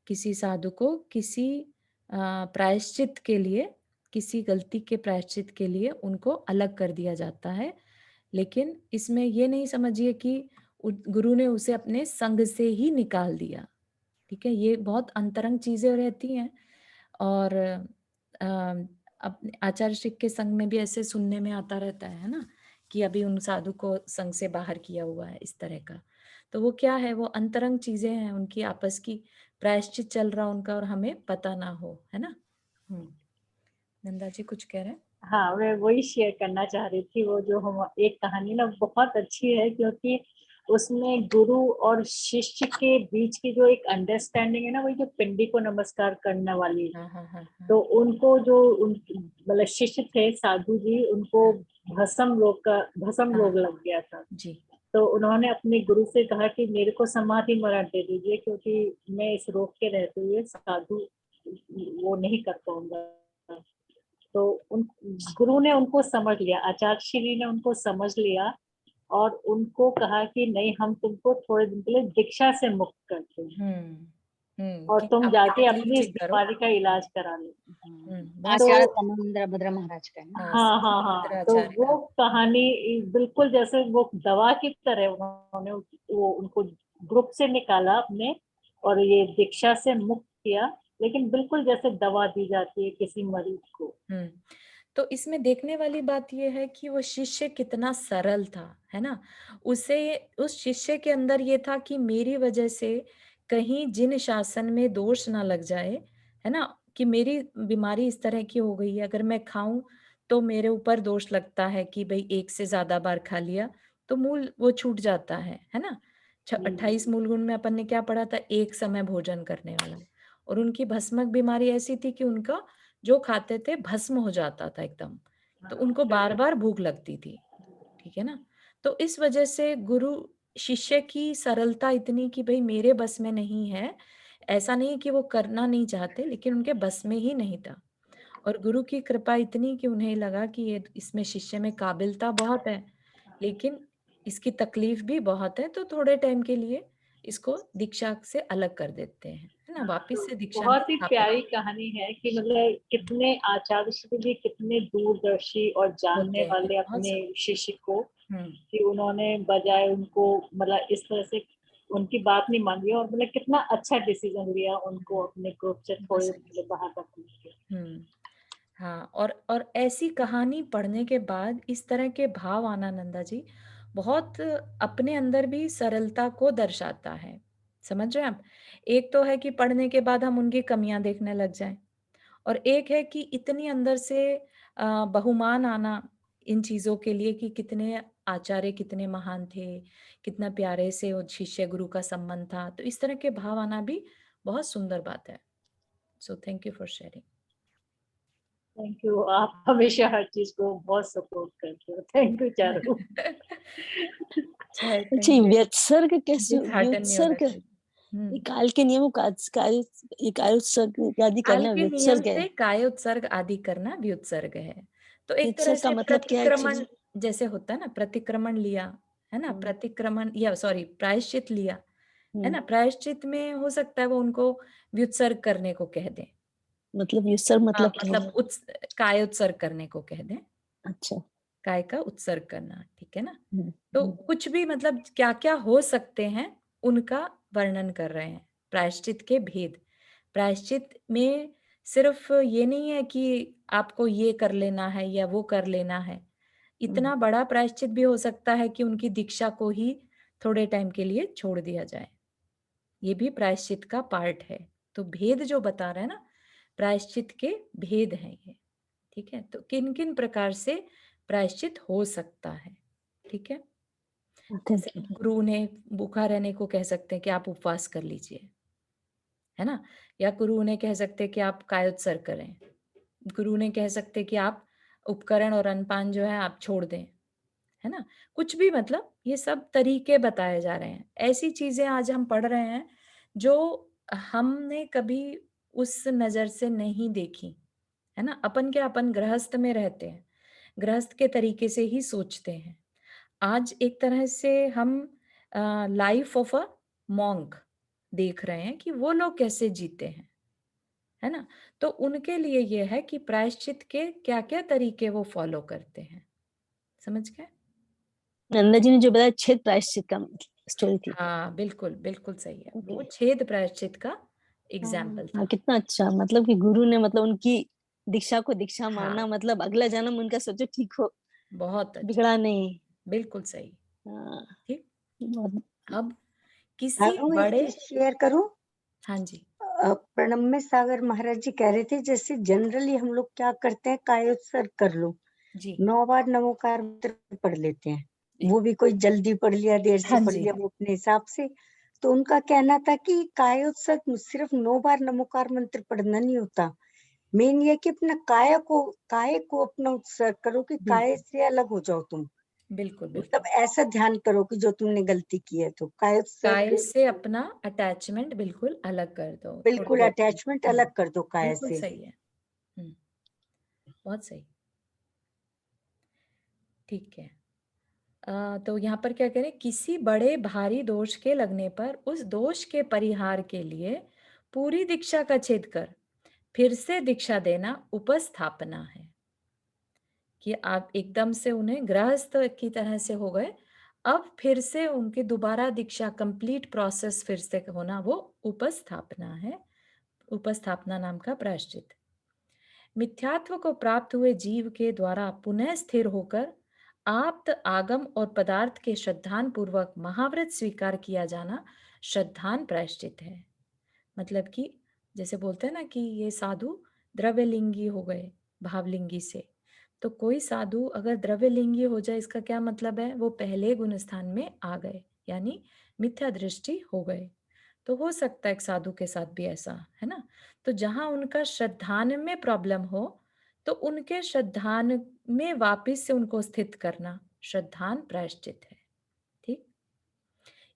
S1: किसी साधु को किसी प्रायश्चित के लिए, किसी गलती के प्रायश्चित के लिए उनको अलग कर दिया जाता है, लेकिन इसमें ये नहीं समझिए कि गुरु ने उसे अपने संग से ही निकाल दिया। ठीक है, ये बहुत अंतरंग चीजें रहती हैं। और अपने आचार्य श्री के संग में भी ऐसे सुनने में आता रहता है ना, कि अभी उन साधु को संग से बाहर किया हुआ है, इस तरह का। तो वो क्या है, वो अंतरंग चीजें हैं उनकी आपस की, प्रायश्चित चल रहा उनका और हमें पता ना हो, है ना। नंदा जी कुछ कह रहे हैं?
S2: हाँ, मैं वही शेयर करना चाह रही थी। वो जो हम एक कहानी ना बहुत अच्छी है, क्योंकि उसमें गुरु और शिष्य के बीच की जो एक अंडरस्टैंडिंग है ना, वही जो पिंडी को नमस्कार करने वाली। तो उनको जो मतलब शिष्य थे साधु जी, उनको भस्म रोग लग गया था
S1: जी।
S2: तो उन्होंने अपने गुरु से कहा कि मेरे को समाधि मरण दे दीजिए, क्योंकि मैं इस रोग के रहते हुए साधु वो नहीं कर पाऊंगा। तो उन गुरु ने उनको समझ लिया, आचार्य श्री ने उनको समझ लिया और उनको कहा कि नहीं, हम तुमको थोड़े दिन के लिए दीक्षा से मुक्त करते हैं और तुम जाके अपनी इस बीमारी का इलाज करा लो।
S5: आचार्य भद्र महाराज का है ना।
S2: हाँ। तो वो कहानी बिल्कुल जैसे वो दवा की तरह, उन्होंने वो उनको ग्रुप से निकाला अपने और ये दीक्षा से मुक्त किया, लेकिन बिल्कुल जैसे दवा दी जाती है किसी मरीज को।
S1: तो इसमें देखने वाली बात यह है कि वो शिष्य कितना सरल था, है ना। उसे, उस शिष्य के अंदर ये था कि मेरी वजह से कहीं जिन शासन में दोष ना लग जाए, है ना, कि मेरी बीमारी इस तरह की हो गई है, अगर मैं खाऊं तो मेरे ऊपर दोष लगता है कि भाई एक से ज्यादा बार खा लिया तो मूल वो छूट जाता है ना। 28 मूल गुण में अपन ने क्या पढ़ा था, एक समय भोजन करने वाला। और उनकी भस्मक बीमारी ऐसी थी कि उनका जो खाते थे भस्म हो जाता था एकदम, तो उनको बार बार भूख लगती थी। ठीक है ना। तो इस वजह से गुरु शिष्य की सरलता इतनी कि भाई मेरे बस में नहीं है, ऐसा नहीं कि वो करना नहीं चाहते, लेकिन उनके बस में ही नहीं था। और गुरु की कृपा इतनी कि उन्हें लगा कि ये इसमें शिष्य में काबिलता बहुत है, लेकिन इसकी तकलीफ भी बहुत है, तो थोड़े टाइम के लिए इसको दीक्षा से अलग कर देते हैं, है ना, वापिस से दीक्षा
S2: बहुत ही प्यारी कहानी है कि मतलब कितने आचार्य श्री भी कितने दूरदर्शी और जानने वाले अपने शिष्य को, कि उन्होंने बजाय उनको मतलब इस तरह से उनकी बात नहीं मानी और मतलब कितना अच्छा डिसीजन लिया उनको अपने ग्रुप से थोड़े बाहर रखने के।
S1: हाँ, और ऐसी कहानी पढ़ने के बाद इस तरह के भाव आना, नंदा जी, बहुत अपने अंदर भी सरलता को दर्शाता है। समझ रहे हैं आप? एक तो है कि पढ़ने के बाद हम उनकी कमियां देखने लग जाएं, और एक है कि इतनी अंदर से बहुमान आना इन चीजों के लिए कि कितने आचार्य कितने महान थे, कितना प्यारे से वो शिष्य गुरु का संबंध था। तो इस तरह के भाव आना भी बहुत सुंदर बात है। So thank you for sharing.
S2: Thank you, आप हमेशा हर चीज को बहुत सपोर्ट करते हो। Thank you Charu.
S4: जी, व्युत्सर्ग कैसे, व्युत्सर्ग काल के नियम कायोत्सर्ग आदि करना व्युत्सर्ग है।
S1: कायोत्सर्ग आदि करना व्युत्सर्ग है। तो एक तरह से
S4: मतलब
S1: प्रतिक्रमण जैसे होता है ना, प्रतिक्रमण लिया है ना, प्रतिक्रमण या सॉरी प्रायश्चित लिया है ना, प्रायश्चित में हो सकता है वो उनको व्युत्सर्ग करने को कह दे,
S4: मतलब व्युत्सर्ग मतलब
S1: कायोत्सर्ग करने को कह दे।
S4: अच्छा,
S1: काय का उत्सर्ग करना, ठीक है ना। तो कुछ भी मतलब क्या क्या हो सकते हैं उनका वर्णन कर रहे हैं, प्रायश्चित के भेद। प्रायश्चित में सिर्फ ये नहीं है कि आपको ये कर लेना है या वो कर लेना है। इतना बड़ा प्रायश्चित भी हो सकता है कि उनकी दीक्षा को ही थोड़े टाइम के लिए छोड़ दिया जाए। ये भी प्रायश्चित का पार्ट है। तो भेद जो बता रहे हैं ना, प्रायश्चित के भेद हैं ये। ठीक है, तो किन किन प्रकार से प्रायश्चित हो सकता है। ठीक है, जैसे
S4: थैंक यू।
S1: गुरु ने भूखा रहने को कह सकते हैं कि आप उपवास कर लीजिए, है ना, या गुरु ने कह सकते हैं कि आप कायोत्सर्ग करें। गुरु ने कह सकते हैं कि आप उपकरण और अनपान जो है आप छोड़ दें, है ना, कुछ भी, मतलब ये सब तरीके बताए जा रहे हैं। ऐसी चीजें आज हम पढ़ रहे हैं जो हमने कभी उस नजर से नहीं देखी, है ना। अपन क्या, अपन गृहस्थ में रहते हैं, गृहस्थ के तरीके से ही सोचते हैं। आज एक तरह से हम लाइफ ऑफ अ मॉन्क देख रहे हैं कि वो लोग कैसे जीते हैं, है ना। तो उनके लिए ये है कि प्रायश्चित के क्या क्या तरीके वो फॉलो करते हैं। समझ गए?
S4: नंदा जी ने जो बताया छेद प्रायश्चित का स्टोरी थी।
S1: हाँ बिल्कुल, बिल्कुल सही है।
S4: ओके।
S1: वो छेद प्रायश्चित का एग्जाम्पल
S4: हाँ,
S1: था।
S4: कितना अच्छा, मतलब कि गुरु ने मतलब उनकी दीक्षा को दीक्षा मानना,
S1: हाँ,
S4: मतलब अगला जन्म उनका सोचो ठीक हो,
S1: बहुत अच्छा,
S4: बिगड़ा नहीं।
S1: बिल्कुल सही।
S4: हाँ,
S1: ठीक,
S4: बहुत।
S1: अब किसी
S3: मैं एक
S1: बड़े,
S3: चीज शेयर करूं।
S1: हाँ जी,
S3: प्रणब में सागर महाराज जी कह रहे थे, जैसे जनरली हम लोग क्या करते हैं, कायोत्सर्ग कर लो,
S1: जी
S3: 9 बार नमोकार मंत्र पढ़ लेते हैं।
S1: जी,
S3: वो भी कोई जल्दी पढ़ लिया, देर से
S1: हाँ
S3: पढ़
S1: जी,
S3: लिया, वो अपने हिसाब से। तो उनका कहना था कि कायोत्सर्ग सिर्फ 9 बार नमोकार मंत्र पढ़ना नहीं होता, मेन ये कि अपना काय को अपना उत्सर्ग करो, कि काय
S1: बिल्कुल
S3: से अलग हो जाओ तुम।
S1: बिल्कुल
S3: मतलब
S1: बिल्कुल।
S3: ऐसा ध्यान करो कि जो तुमने गलती की है, तो
S1: काय
S3: कायोत्सर्ग
S1: से अपना अटैचमेंट बिल्कुल अलग कर दो थोड़ी
S3: बिल्कुल
S1: देर के लिए।
S3: अटैचमेंट अलग कर दो काय
S1: बिल्कुल
S3: से।
S1: सही है। बहुत सही। ठीक है, तो यहाँ पर क्या करें, किसी बड़े भारी दोष के लगने पर उस दोष के परिहार के लिए पूरी दीक्षा का छेद कर फिर से दीक्षा देना उपस्थापना है। कि आप एकदम से उन्हें गृहस्थ की तरह से हो गए, अब फिर से उनकी दोबारा दीक्षा कंप्लीट प्रोसेस फिर से होना, वो उपस्थापना है। उपस्थापना नाम का प्रायश्चित मिथ्यात्व को प्राप्त हुए जीव के द्वारा पुनः स्थिर होकर आप्त आगम और पदार्थ के श्रद्धान पूर्वक महाव्रत स्वीकार किया जाना श्रद्धान प्रायश्चित है। मतलब कि जैसे बोलते हैं ना कि ये साधु द्रव्यलिंगी हो गए भावलिंगी से, तो कोई साधु अगर द्रव्यलिंगी हो जाए, इसका क्या मतलब है, वो पहले गुण स्थान में आ गए, यानी मिथ्या दृष्टि हो गए। तो हो सकता है एक साधु के साथ भी ऐसा, है ना। तो जहां उनका श्रद्धान में प्रॉब्लम हो, तो उनके श्रद्धान में वापिस से उनको स्थित करना श्रद्धान प्रायश्चित है। ठीक,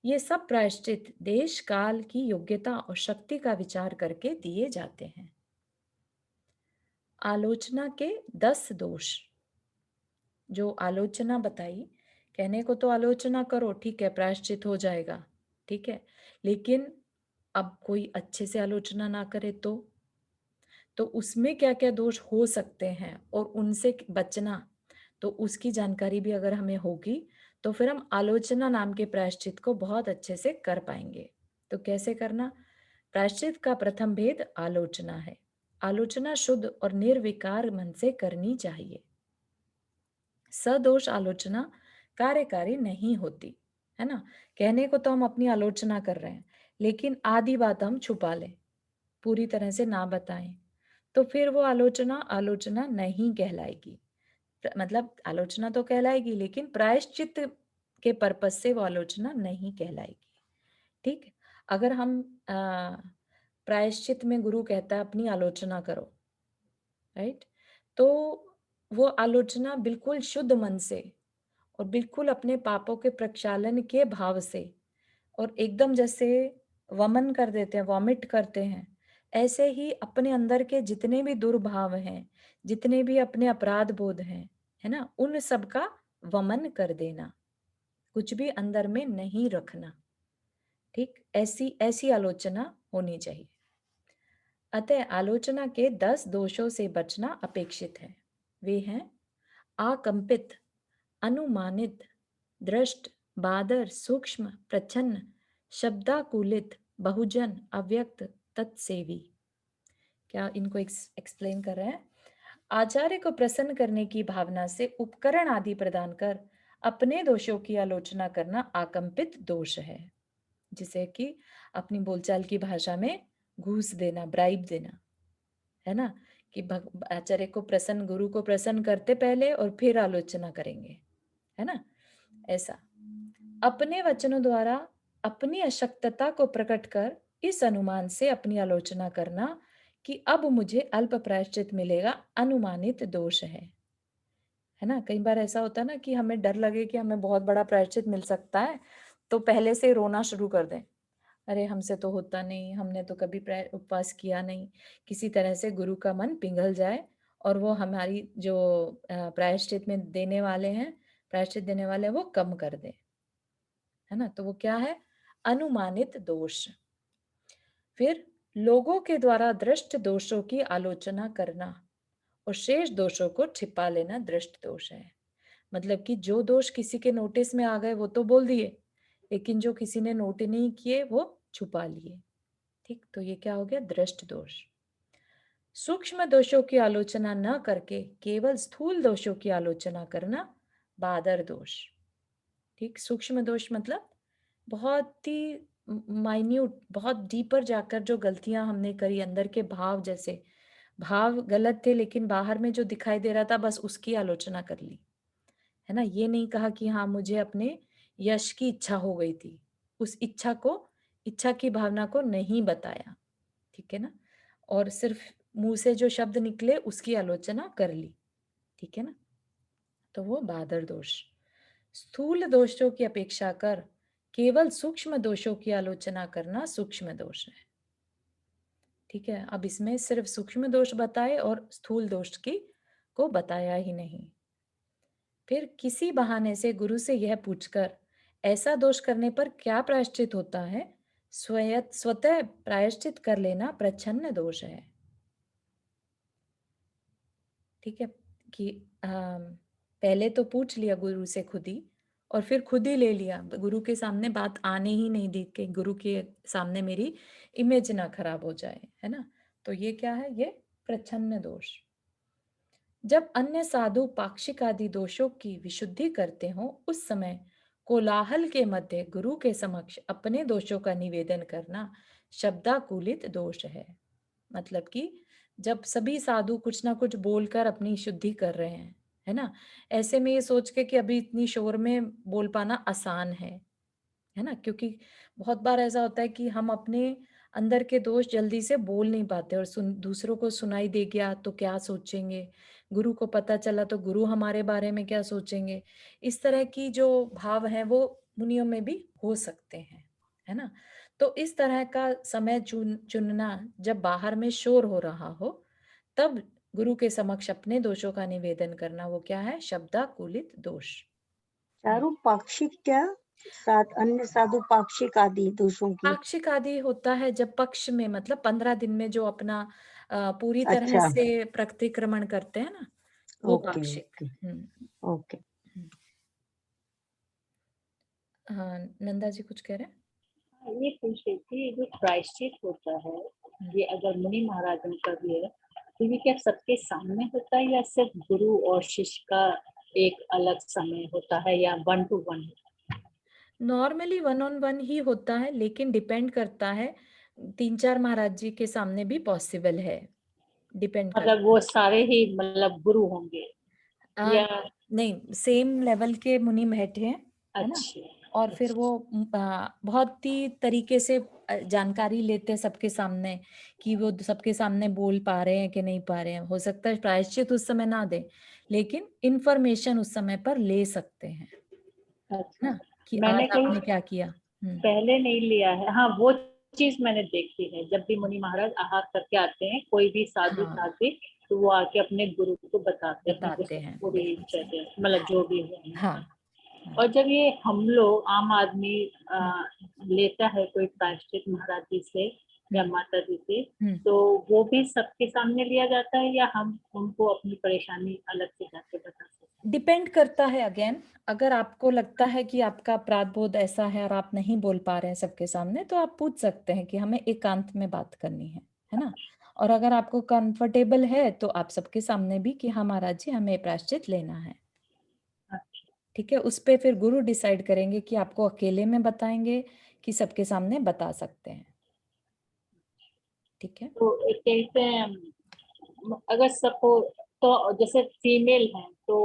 S1: ये सब प्रायश्चित देश काल की योग्यता और शक्ति का विचार करके दिए जाते हैं। आलोचना के 10 दोष, जो आलोचना बताई, कहने को तो आलोचना करो, ठीक है, प्रायश्चित हो जाएगा, ठीक है, लेकिन अब कोई अच्छे से आलोचना ना करे तो उसमें क्या क्या दोष हो सकते हैं और उनसे बचना, तो उसकी जानकारी भी अगर हमें होगी तो फिर हम आलोचना नाम के प्रायश्चित को बहुत अच्छे से कर पाएंगे। तो कैसे करना? प्रायश्चित का प्रथम भेद आलोचना है। आलोचना शुद्ध और निर्विकार मन से करनी चाहिए। सदोष आलोचना कार्यकारी नहीं होती, है ना। कहने को तो हम अपनी आलोचना कर रहे हैं, लेकिन आधी बात हम छुपा लें, पूरी तरह से ना बताएं, तो फिर वो आलोचना आलोचना नहीं कहलाएगी। मतलब आलोचना तो कहलाएगी, लेकिन प्रायश्चित के पर्पज से वो आलोचना नहीं कहलाएगी। ठीक है? अगर हम प्रायश्चित में गुरु कहता है अपनी आलोचना करो, राइट, तो वो आलोचना बिल्कुल शुद्ध मन से और बिल्कुल अपने पापों के प्रक्षालन के भाव से, और एकदम जैसे वमन कर देते हैं, वॉमिट करते हैं, ऐसे ही अपने अंदर के जितने भी दुर्भाव हैं, जितने भी अपने अपराध बोध हैं, है ना, उन सब का वमन कर देना, कुछ भी अंदर में नहीं रखना। ठीक, ऐसी ऐसी आलोचना होनी चाहिए। अतः आलोचना के 10 दोषों से बचना अपेक्षित है। वे हैं आकंपित, अनुमानित, दृष्ट, बादर, सूक्ष्म, प्रच्छन्न, शब्दाकुलित, बहुजन, अव्यक्त, तत्सेवी। क्या इनको एक्सप्लेन कर रहे हैं। आचार्य को प्रसन्न करने की भावना से उपकरण आदि प्रदान कर अपने दोषों की आलोचना करना आकंपित दोष है, जिसे कि अपनी बोलचाल की भाषा में घूस देना, ब्राइब देना, है ना, कि आचार्य को प्रसन्न, गुरु को प्रसन्न करते पहले और फिर आलोचना करेंगे, है ना, ऐसा। अपने वचनों द्वारा अपनी अशक्तता को प्रकट कर इस अनुमान से अपनी आलोचना करना कि अब मुझे अल्प प्रायश्चित मिलेगा, अनुमानित दोष है ना। कई बार ऐसा होता है ना कि हमें डर लगे कि हमें बहुत बड़ा प्रायश्चित मिल सकता है, तो पहले से रोना शुरू कर दें, अरे हमसे तो होता नहीं, हमने तो कभी उपवास किया नहीं, किसी तरह से गुरु का मन पिघल जाए और वो हमारी जो प्रायश्चित में देने वाले हैं, प्रायश्चित देने वाले हैं, वो कम कर दे, है ना। तो वो क्या है, अनुमानित दोष। फिर लोगों के द्वारा दृष्ट दोषों की आलोचना करना और शेष दोषों को छिपा लेना दृष्ट दोष है। मतलब कि जो दोष किसी के नोटिस में आ गए वो तो बोल दिए, लेकिन जो किसी ने नोट नहीं किए वो छुपा लिए। ठीक, तो ये क्या हो गया, दृष्ट दोष। सूक्ष्म दोषों की आलोचना न करके केवल स्थूल दोषों की आलोचना करना बादर दोष। ठीक, सूक्ष्म दोष मतलब बहुत ही माइन्यूट, बहुत डीपर जाकर जो गलतियां हमने करी, अंदर के भाव, जैसे भाव गलत थे लेकिन बाहर में जो दिखाई दे रहा था बस उसकी आलोचना कर ली, है ना। ये नहीं कहा कि हाँ मुझे अपने यश की इच्छा हो गई थी, उस इच्छा की भावना को नहीं बताया, ठीक है ना, और सिर्फ मुंह से जो शब्द निकले उसकी आलोचना कर ली, ठीक है ना, तो वो बादर दोष। स्थूल दोषों की अपेक्षा कर केवल सूक्ष्म दोषों की आलोचना करना सूक्ष्म दोष है, ठीक है। अब इसमें सिर्फ सूक्ष्म दोष बताए और स्थूल दोष की को बताया ही नहीं। फिर किसी बहाने से गुरु से यह पूछकर ऐसा दोष करने पर क्या प्रायश्चित होता है, स्वतः प्रायश्चित कर लेना प्रच्छन्न दोष है, ठीक है। कि पहले तो पूछ लिया गुरु से खुद ही, और फिर खुद ही ले लिया, गुरु के सामने बात आने ही नहीं दी कि गुरु के सामने मेरी इमेज ना खराब हो जाए, है ना। तो ये क्या है, ये प्रच्छन्न दोष। जब अन्य साधु पाक्षिक आदि दोषों की विशुद्धि करते हो उस समय कोलाहल के मध्य गुरु के समक्ष अपने दोषों का निवेदन करना शब्दाकुलित दोष है। मतलब कि जब सभी साधु कुछ ना कुछ बोलकर अपनी शुद्धि कर रहे हैं, है ना, ऐसे में ये सोच के कि अभी इतनी शोर में बोल पाना आसान है ना, क्योंकि बहुत बार ऐसा होता है कि हम अपने अंदर के दोष जल्दी से बोल नहीं पाते, और दूसरों को सुनाई दे गया तो क्या सोचेंगे, गुरु को पता चला तो गुरु हमारे बारे में क्या सोचेंगे, इस तरह की जो भाव है वो मुनियों में भी हो सकते हैं, है ना। तो इस तरह का समय चुनना जब बाहर में शोर हो रहा हो, तब गुरु के समक्ष अपने दोषों का निवेदन करना, वो क्या है, शब्दाकुलित दोष।
S3: चारू पाक्षिक क्या, साथ अन्य साधु पाक्षिक आदि दोषों की।
S1: पाक्षिक आदि होता है जब पक्ष में, मतलब 15 दिन में जो अपना पूरी तरह
S3: अच्छा,
S1: से प्रतिक्रमण करते हैं ना, वो
S3: ओके
S1: पाक्षिक।
S3: Okay okay.
S1: हाँ, नंदा जी कुछ कह रहे हैं।
S2: ये पूछ रही थी, जो प्रायश्चित होता है ये अगर मुनि महाराजों का भी है तो ये क्या सबके सामने होता है या सिर्फ गुरु और शिष्य का एक अलग समय होता है या 1 to 1?
S1: नॉर्मली 1-on-1 ही होता है, लेकिन डिपेंड करता है, 3-4 महाराज जी के सामने भी पॉसिबल है, डिपेंड
S2: मतलब
S1: करता
S2: वो सारे ही मतलब गुरु होंगे
S1: है।
S2: या?
S1: नहीं, सेम लेवल के मुनि बैठे हैं, है ना,
S2: अच्छे,
S1: और फिर वो बहुत ही तरीके से जानकारी लेते हैं सबके सामने, कि वो सबके सामने बोल पा रहे हैं कि नहीं पा रहे हैं। हो सकता है प्रायश्चित उस समय ना दे, लेकिन इंफॉर्मेशन उस समय पर ले सकते हैं,
S2: अच्छा।
S1: ना, कि
S2: मैंने
S1: आज
S2: कहीं
S1: आपने क्या किया।
S2: पहले नहीं लिया है। हाँ, वो चीज मैंने देखी है, जब भी मुनि महाराज आहार करके आते हैं कोई भी साधु
S1: हाँ,
S2: साध्वी, तो वो आके अपने गुरु को बताते हैं उस
S1: बताते हैं,
S2: पूरी
S1: बिल्कुल सही।
S2: चीजें, मतलब जो भी है।
S1: हाँ, हाँ,
S2: और जब ये हम लोग आम आदमी
S1: हम्म,
S2: लेता है कोई प्रायश्चित महाराज जी से या
S1: हम्म,
S2: माता जी से,
S1: हम्म।
S2: तो वो भी सबके सामने लिया जाता है या हम उनको अपनी परेशानी अलग से जाके बता सकते हैं?
S1: डिपेंड करता है अगेन, अगर आपको लगता है कि आपका अपराध बोध ऐसा है और आप नहीं बोल पा रहे हैं सबके सामने, तो आप पूछ सकते हैं कि हमें एकांत में बात करनी है ना, और अगर आपको कंफर्टेबल है तो आप सबके सामने भी कि हाँ महाराज जी हमें प्रायश्चित लेना है। ठीक है, उस पे फिर गुरु डिसाइड करेंगे कि आपको अकेले में बताएंगे कि सबके सामने बता सकते हैं। ठीक है,
S2: तो कहते हैं अगर सपो तो जैसे फीमेल हैं तो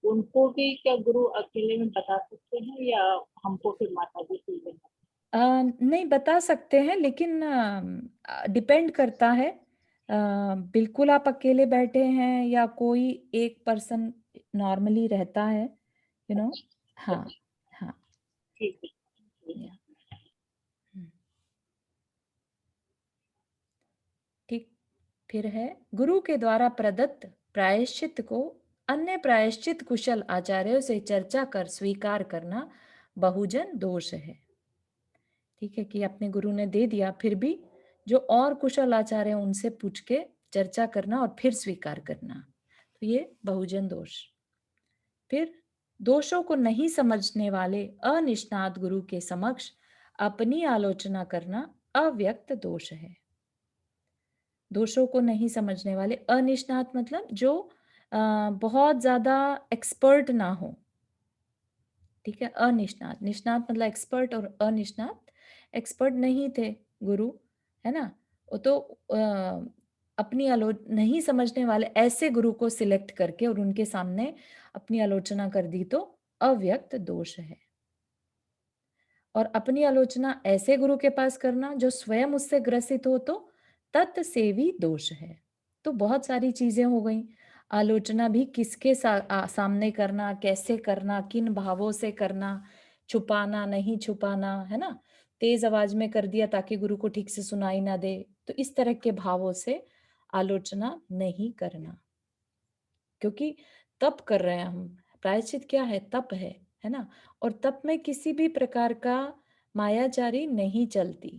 S2: उनको भी क्या गुरु अकेले में बता सकते हैं या हमको फिर माता जी से लेना?
S1: नहीं बता सकते हैं, लेकिन डिपेंड करता है। बिल्कुल आप अकेले बैठे हैं या कोई एक पर्सन नॉर्मली रहता है, यू नो। हाँ हाँ,
S2: ठीक है।
S1: या हम्म, ठीक। फिर है गुरु के द्वारा प्रदत्त प्रायश्चित को अन्य प्रायश्चित कुशल आचार्यों से चर्चा कर स्वीकार करना बहुजन दोष है। ठीक है, कि अपने गुरु ने दे दिया फिर भी जो और कुशल आचार्य हैं उनसे पूछ के चर्चा करना और फिर स्वीकार करना, तो ये बहुजन दोष। फिर दोषों को नहीं समझने वाले अनिष्णात गुरु के समक्ष अपनी आलोचना करना अव्यक्त दोष है। दोषों को नहीं समझने वाले, अनिष्णात मतलब जो बहुत ज्यादा एक्सपर्ट ना हो। ठीक है, अनिष्णात, निष्णात मतलब एक्सपर्ट, और अनिष्णात एक्सपर्ट नहीं थे गुरु, है ना। वो तो अपनी नहीं समझने वाले ऐसे गुरु को सिलेक्ट करके और उनके सामने अपनी आलोचना कर दी तो अव्यक्त दोष है। और अपनी आलोचना ऐसे गुरु के पास करना जो स्वयं उससे ग्रसित हो तो तत्सेवी दोष है। तो बहुत सारी चीजें हो गई। आलोचना भी किसके सामने करना, कैसे करना, किन भावों से करना, छुपाना नहीं छुपाना, है ना। तेज आवाज में कर दिया ताकि गुरु को ठीक से सुनाई ना दे, तो इस तरह के भावों से आलोचना नहीं करना, क्योंकि तप कर रहे हैं हम। प्रायश्चित क्या है? तप है ना। और तप में किसी भी प्रकार का मायाचारी नहीं चलती,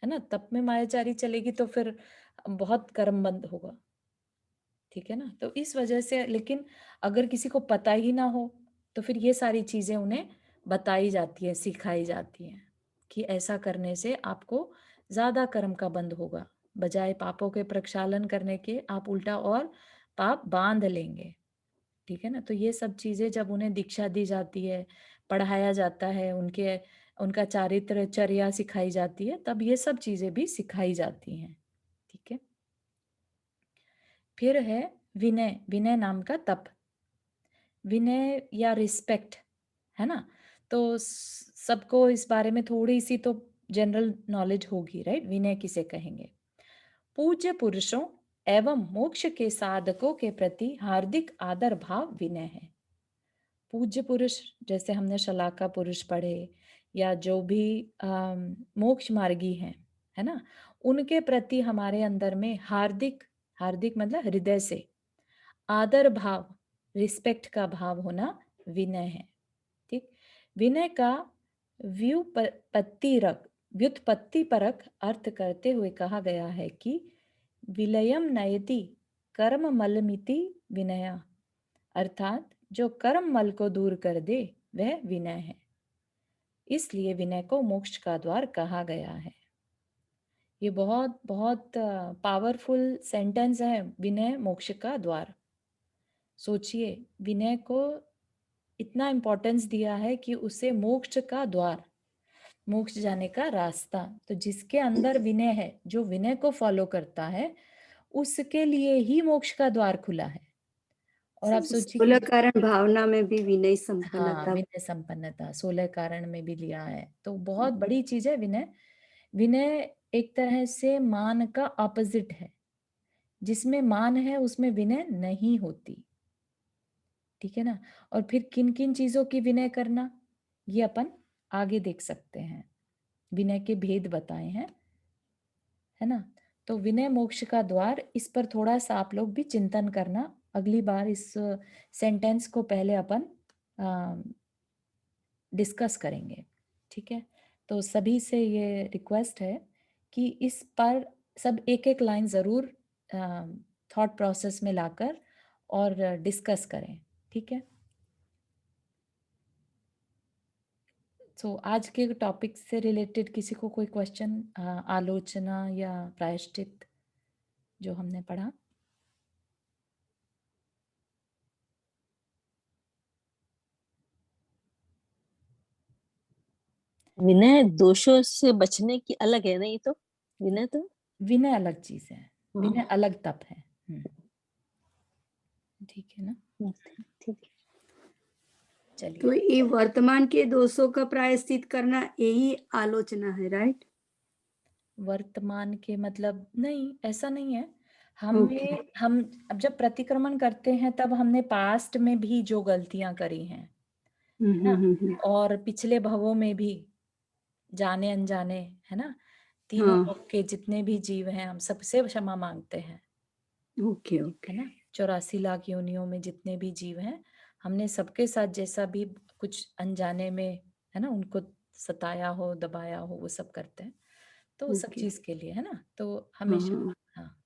S1: है ना। तप में मायाचारी चलेगी तो फिर बहुत कर्म बंद होगा। ठीक है ना, तो इस वजह से, लेकिन अगर किसी को पता ही ना हो तो फिर ये सारी चीजें उन्हें बताई जाती है, सिखाई जाती हैं कि ऐसा करने से आपको ज्यादा कर्म का बंद होगा, बजाय पापों के प्रक्षालन करने के आप उल्टा और पाप बांध लेंगे। ठीक है ना, तो ये सब चीजें जब उन्हें दीक्षा दी जाती है, पढ़ाया जाता है, उनका चारित्र चर्या सिखाई जाती है, तब ये सब चीजें भी सिखाई जाती हैं। ठीक है, फिर है विनय। विनय नाम का तप, विनय या रिस्पेक्ट, है ना। तो सबको इस बारे में थोड़ी सी तो जनरल नॉलेज होगी, राइट। विनय किसे कहेंगे? पूज्य पुरुषों एवं मोक्ष के साधकों के प्रति हार्दिक आदर भाव विनय है। पूज्य पुरुष, जैसे हमने शलाका पुरुष पढ़े, या जो भी मोक्ष मार्गी हैं, है ना, उनके प्रति हमारे अंदर में हार्दिक, हार्दिक मतलब हृदय से आदर भाव, रिस्पेक्ट का भाव होना विनय है। ठीक, विनय का व्युत्पत्ति परक अर्थ करते हुए कहा गया है कि विलयम नयति कर्म मलमिति विनय, अर्थात जो कर्म मल को दूर कर दे वह विनय है। इसलिए विनय को मोक्ष का द्वार कहा गया है। ये बहुत बहुत पावरफुल सेंटेंस है, विनय मोक्ष का द्वार। सोचिए, विनय को इतना इम्पोर्टेंस दिया है कि उसे मोक्ष का द्वार, मोक्ष जाने का रास्ता। तो जिसके अंदर विनय है, जो विनय को फॉलो करता है, उसके लिए ही मोक्ष का द्वार खुला है। और आप सोचिए कि
S8: 16 कारण भावना में भी विनय
S1: हाँ,
S8: संपन्नता।
S1: विनय संपन्नता 16 कारण में भी लिया है, तो बहुत बड़ी चीज है विनय। विनय एक तरह से मान का ऑपोजिट है। जिसमें मान है उसमें विनय नहीं होती। ठीक है ना। और फिर किन किन चीजों की विनय करना, ये अपन आगे देख सकते हैं। विनय के भेद बताए हैं, है ना। तो विनय मोक्ष का द्वार, इस पर थोड़ा सा आप लोग भी चिंतन करना। अगली बार इस सेंटेंस को पहले अपन डिस्कस करेंगे। ठीक है, तो सभी से ये रिक्वेस्ट है कि इस पर सब एक एक लाइन जरूर थॉट प्रोसेस में लाकर और डिस्कस करें। ठीक है, तो आज के टॉपिक से रिलेटेड किसी को कोई क्वेश्चन, आलोचना या प्रायश्चित जो हमने पढ़ा?
S4: विनय दोषों से बचने की अलग है ना, ये तो विनय तो
S1: विनय अलग चीज है, विनय
S4: हाँ,
S1: अलग तप है। ठीक है ना?
S4: ठीक है।
S8: तो
S1: चलिए,
S8: ये वर्तमान के दोषों का प्रायश्चित करना यही आलोचना है, राइट?
S1: वर्तमान के मतलब नहीं, ऐसा नहीं है।
S8: ओके।
S1: हम अब जब प्रतिक्रमण करते हैं तब हमने पास्ट में भी जो गलतियां करी हैं, है ना, और पिछले भवों में भी जाने अनजाने, है ना, तीनों
S8: हाँ।
S1: लोक के जितने भी जीव हैं हम सबसे क्षमा मांगते हैं,
S8: ओके
S1: है
S8: ओके।
S1: ना। 84 लाख योनियों में जितने भी जीव हैं हमने सबके साथ जैसा भी कुछ अनजाने में, है ना, उनको सताया हो, दबाया हो, वो सब करते हैं, तो वो सब
S8: ओके।
S1: चीज के लिए, है ना, तो
S8: हाँ
S1: हमेशा।
S8: हाँ,
S1: हाँ,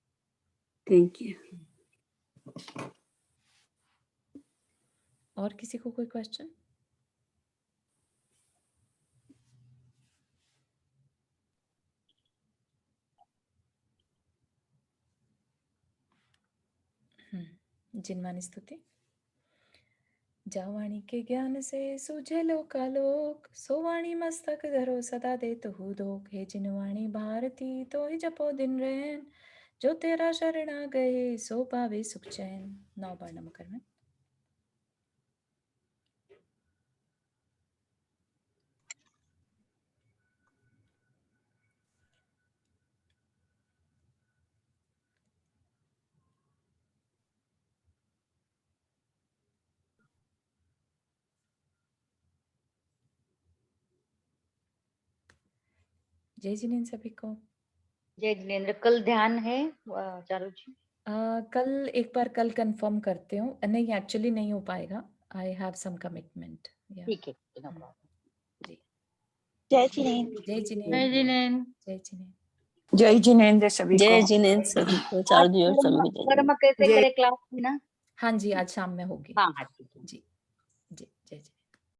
S8: थैंक यू।
S1: और किसी को कोई क्वेश्चन? जिनवानी स्तुति। जावाणी के ज्ञान से सूझे लोकालोक, सोवाणी मस्तक धरो सदा दे तो दोख। हे जिनवाणी भारती तो ही जपो दिन रैन, जो तेरा शरणा गए सो पावे सुख चैन। 9 बार नमकर में। जय जिनेन्द्र सभी को।
S5: जय जिनेन्द्र। कल ध्यान है चारू जी?
S1: कल एक बार कल कंफर्म करते हूँ। नहीं, एक्चुअली नहीं हो पाएगा, आई हैव सम कमिटमेंट।
S5: ठीक है, no problem।
S1: जी,
S6: जय जिनेन्द्र।
S1: जय
S5: जय
S1: जिनेन्द्र,
S5: जिनेन्द्र।
S1: जय जिनेन्द्र।
S9: जय जिनेन्द्र सभी
S4: जय
S9: को।
S4: जिनेन्द्र सभी को,
S5: आज
S4: चारू जी और सभी को जय जिनेन्द्र।
S5: कर्म कैसे
S9: जय
S5: करे क्लास में ना?
S1: हाँ जी, आज शाम में होगी।
S5: हाँ हाँ, ठीक है।
S1: जी।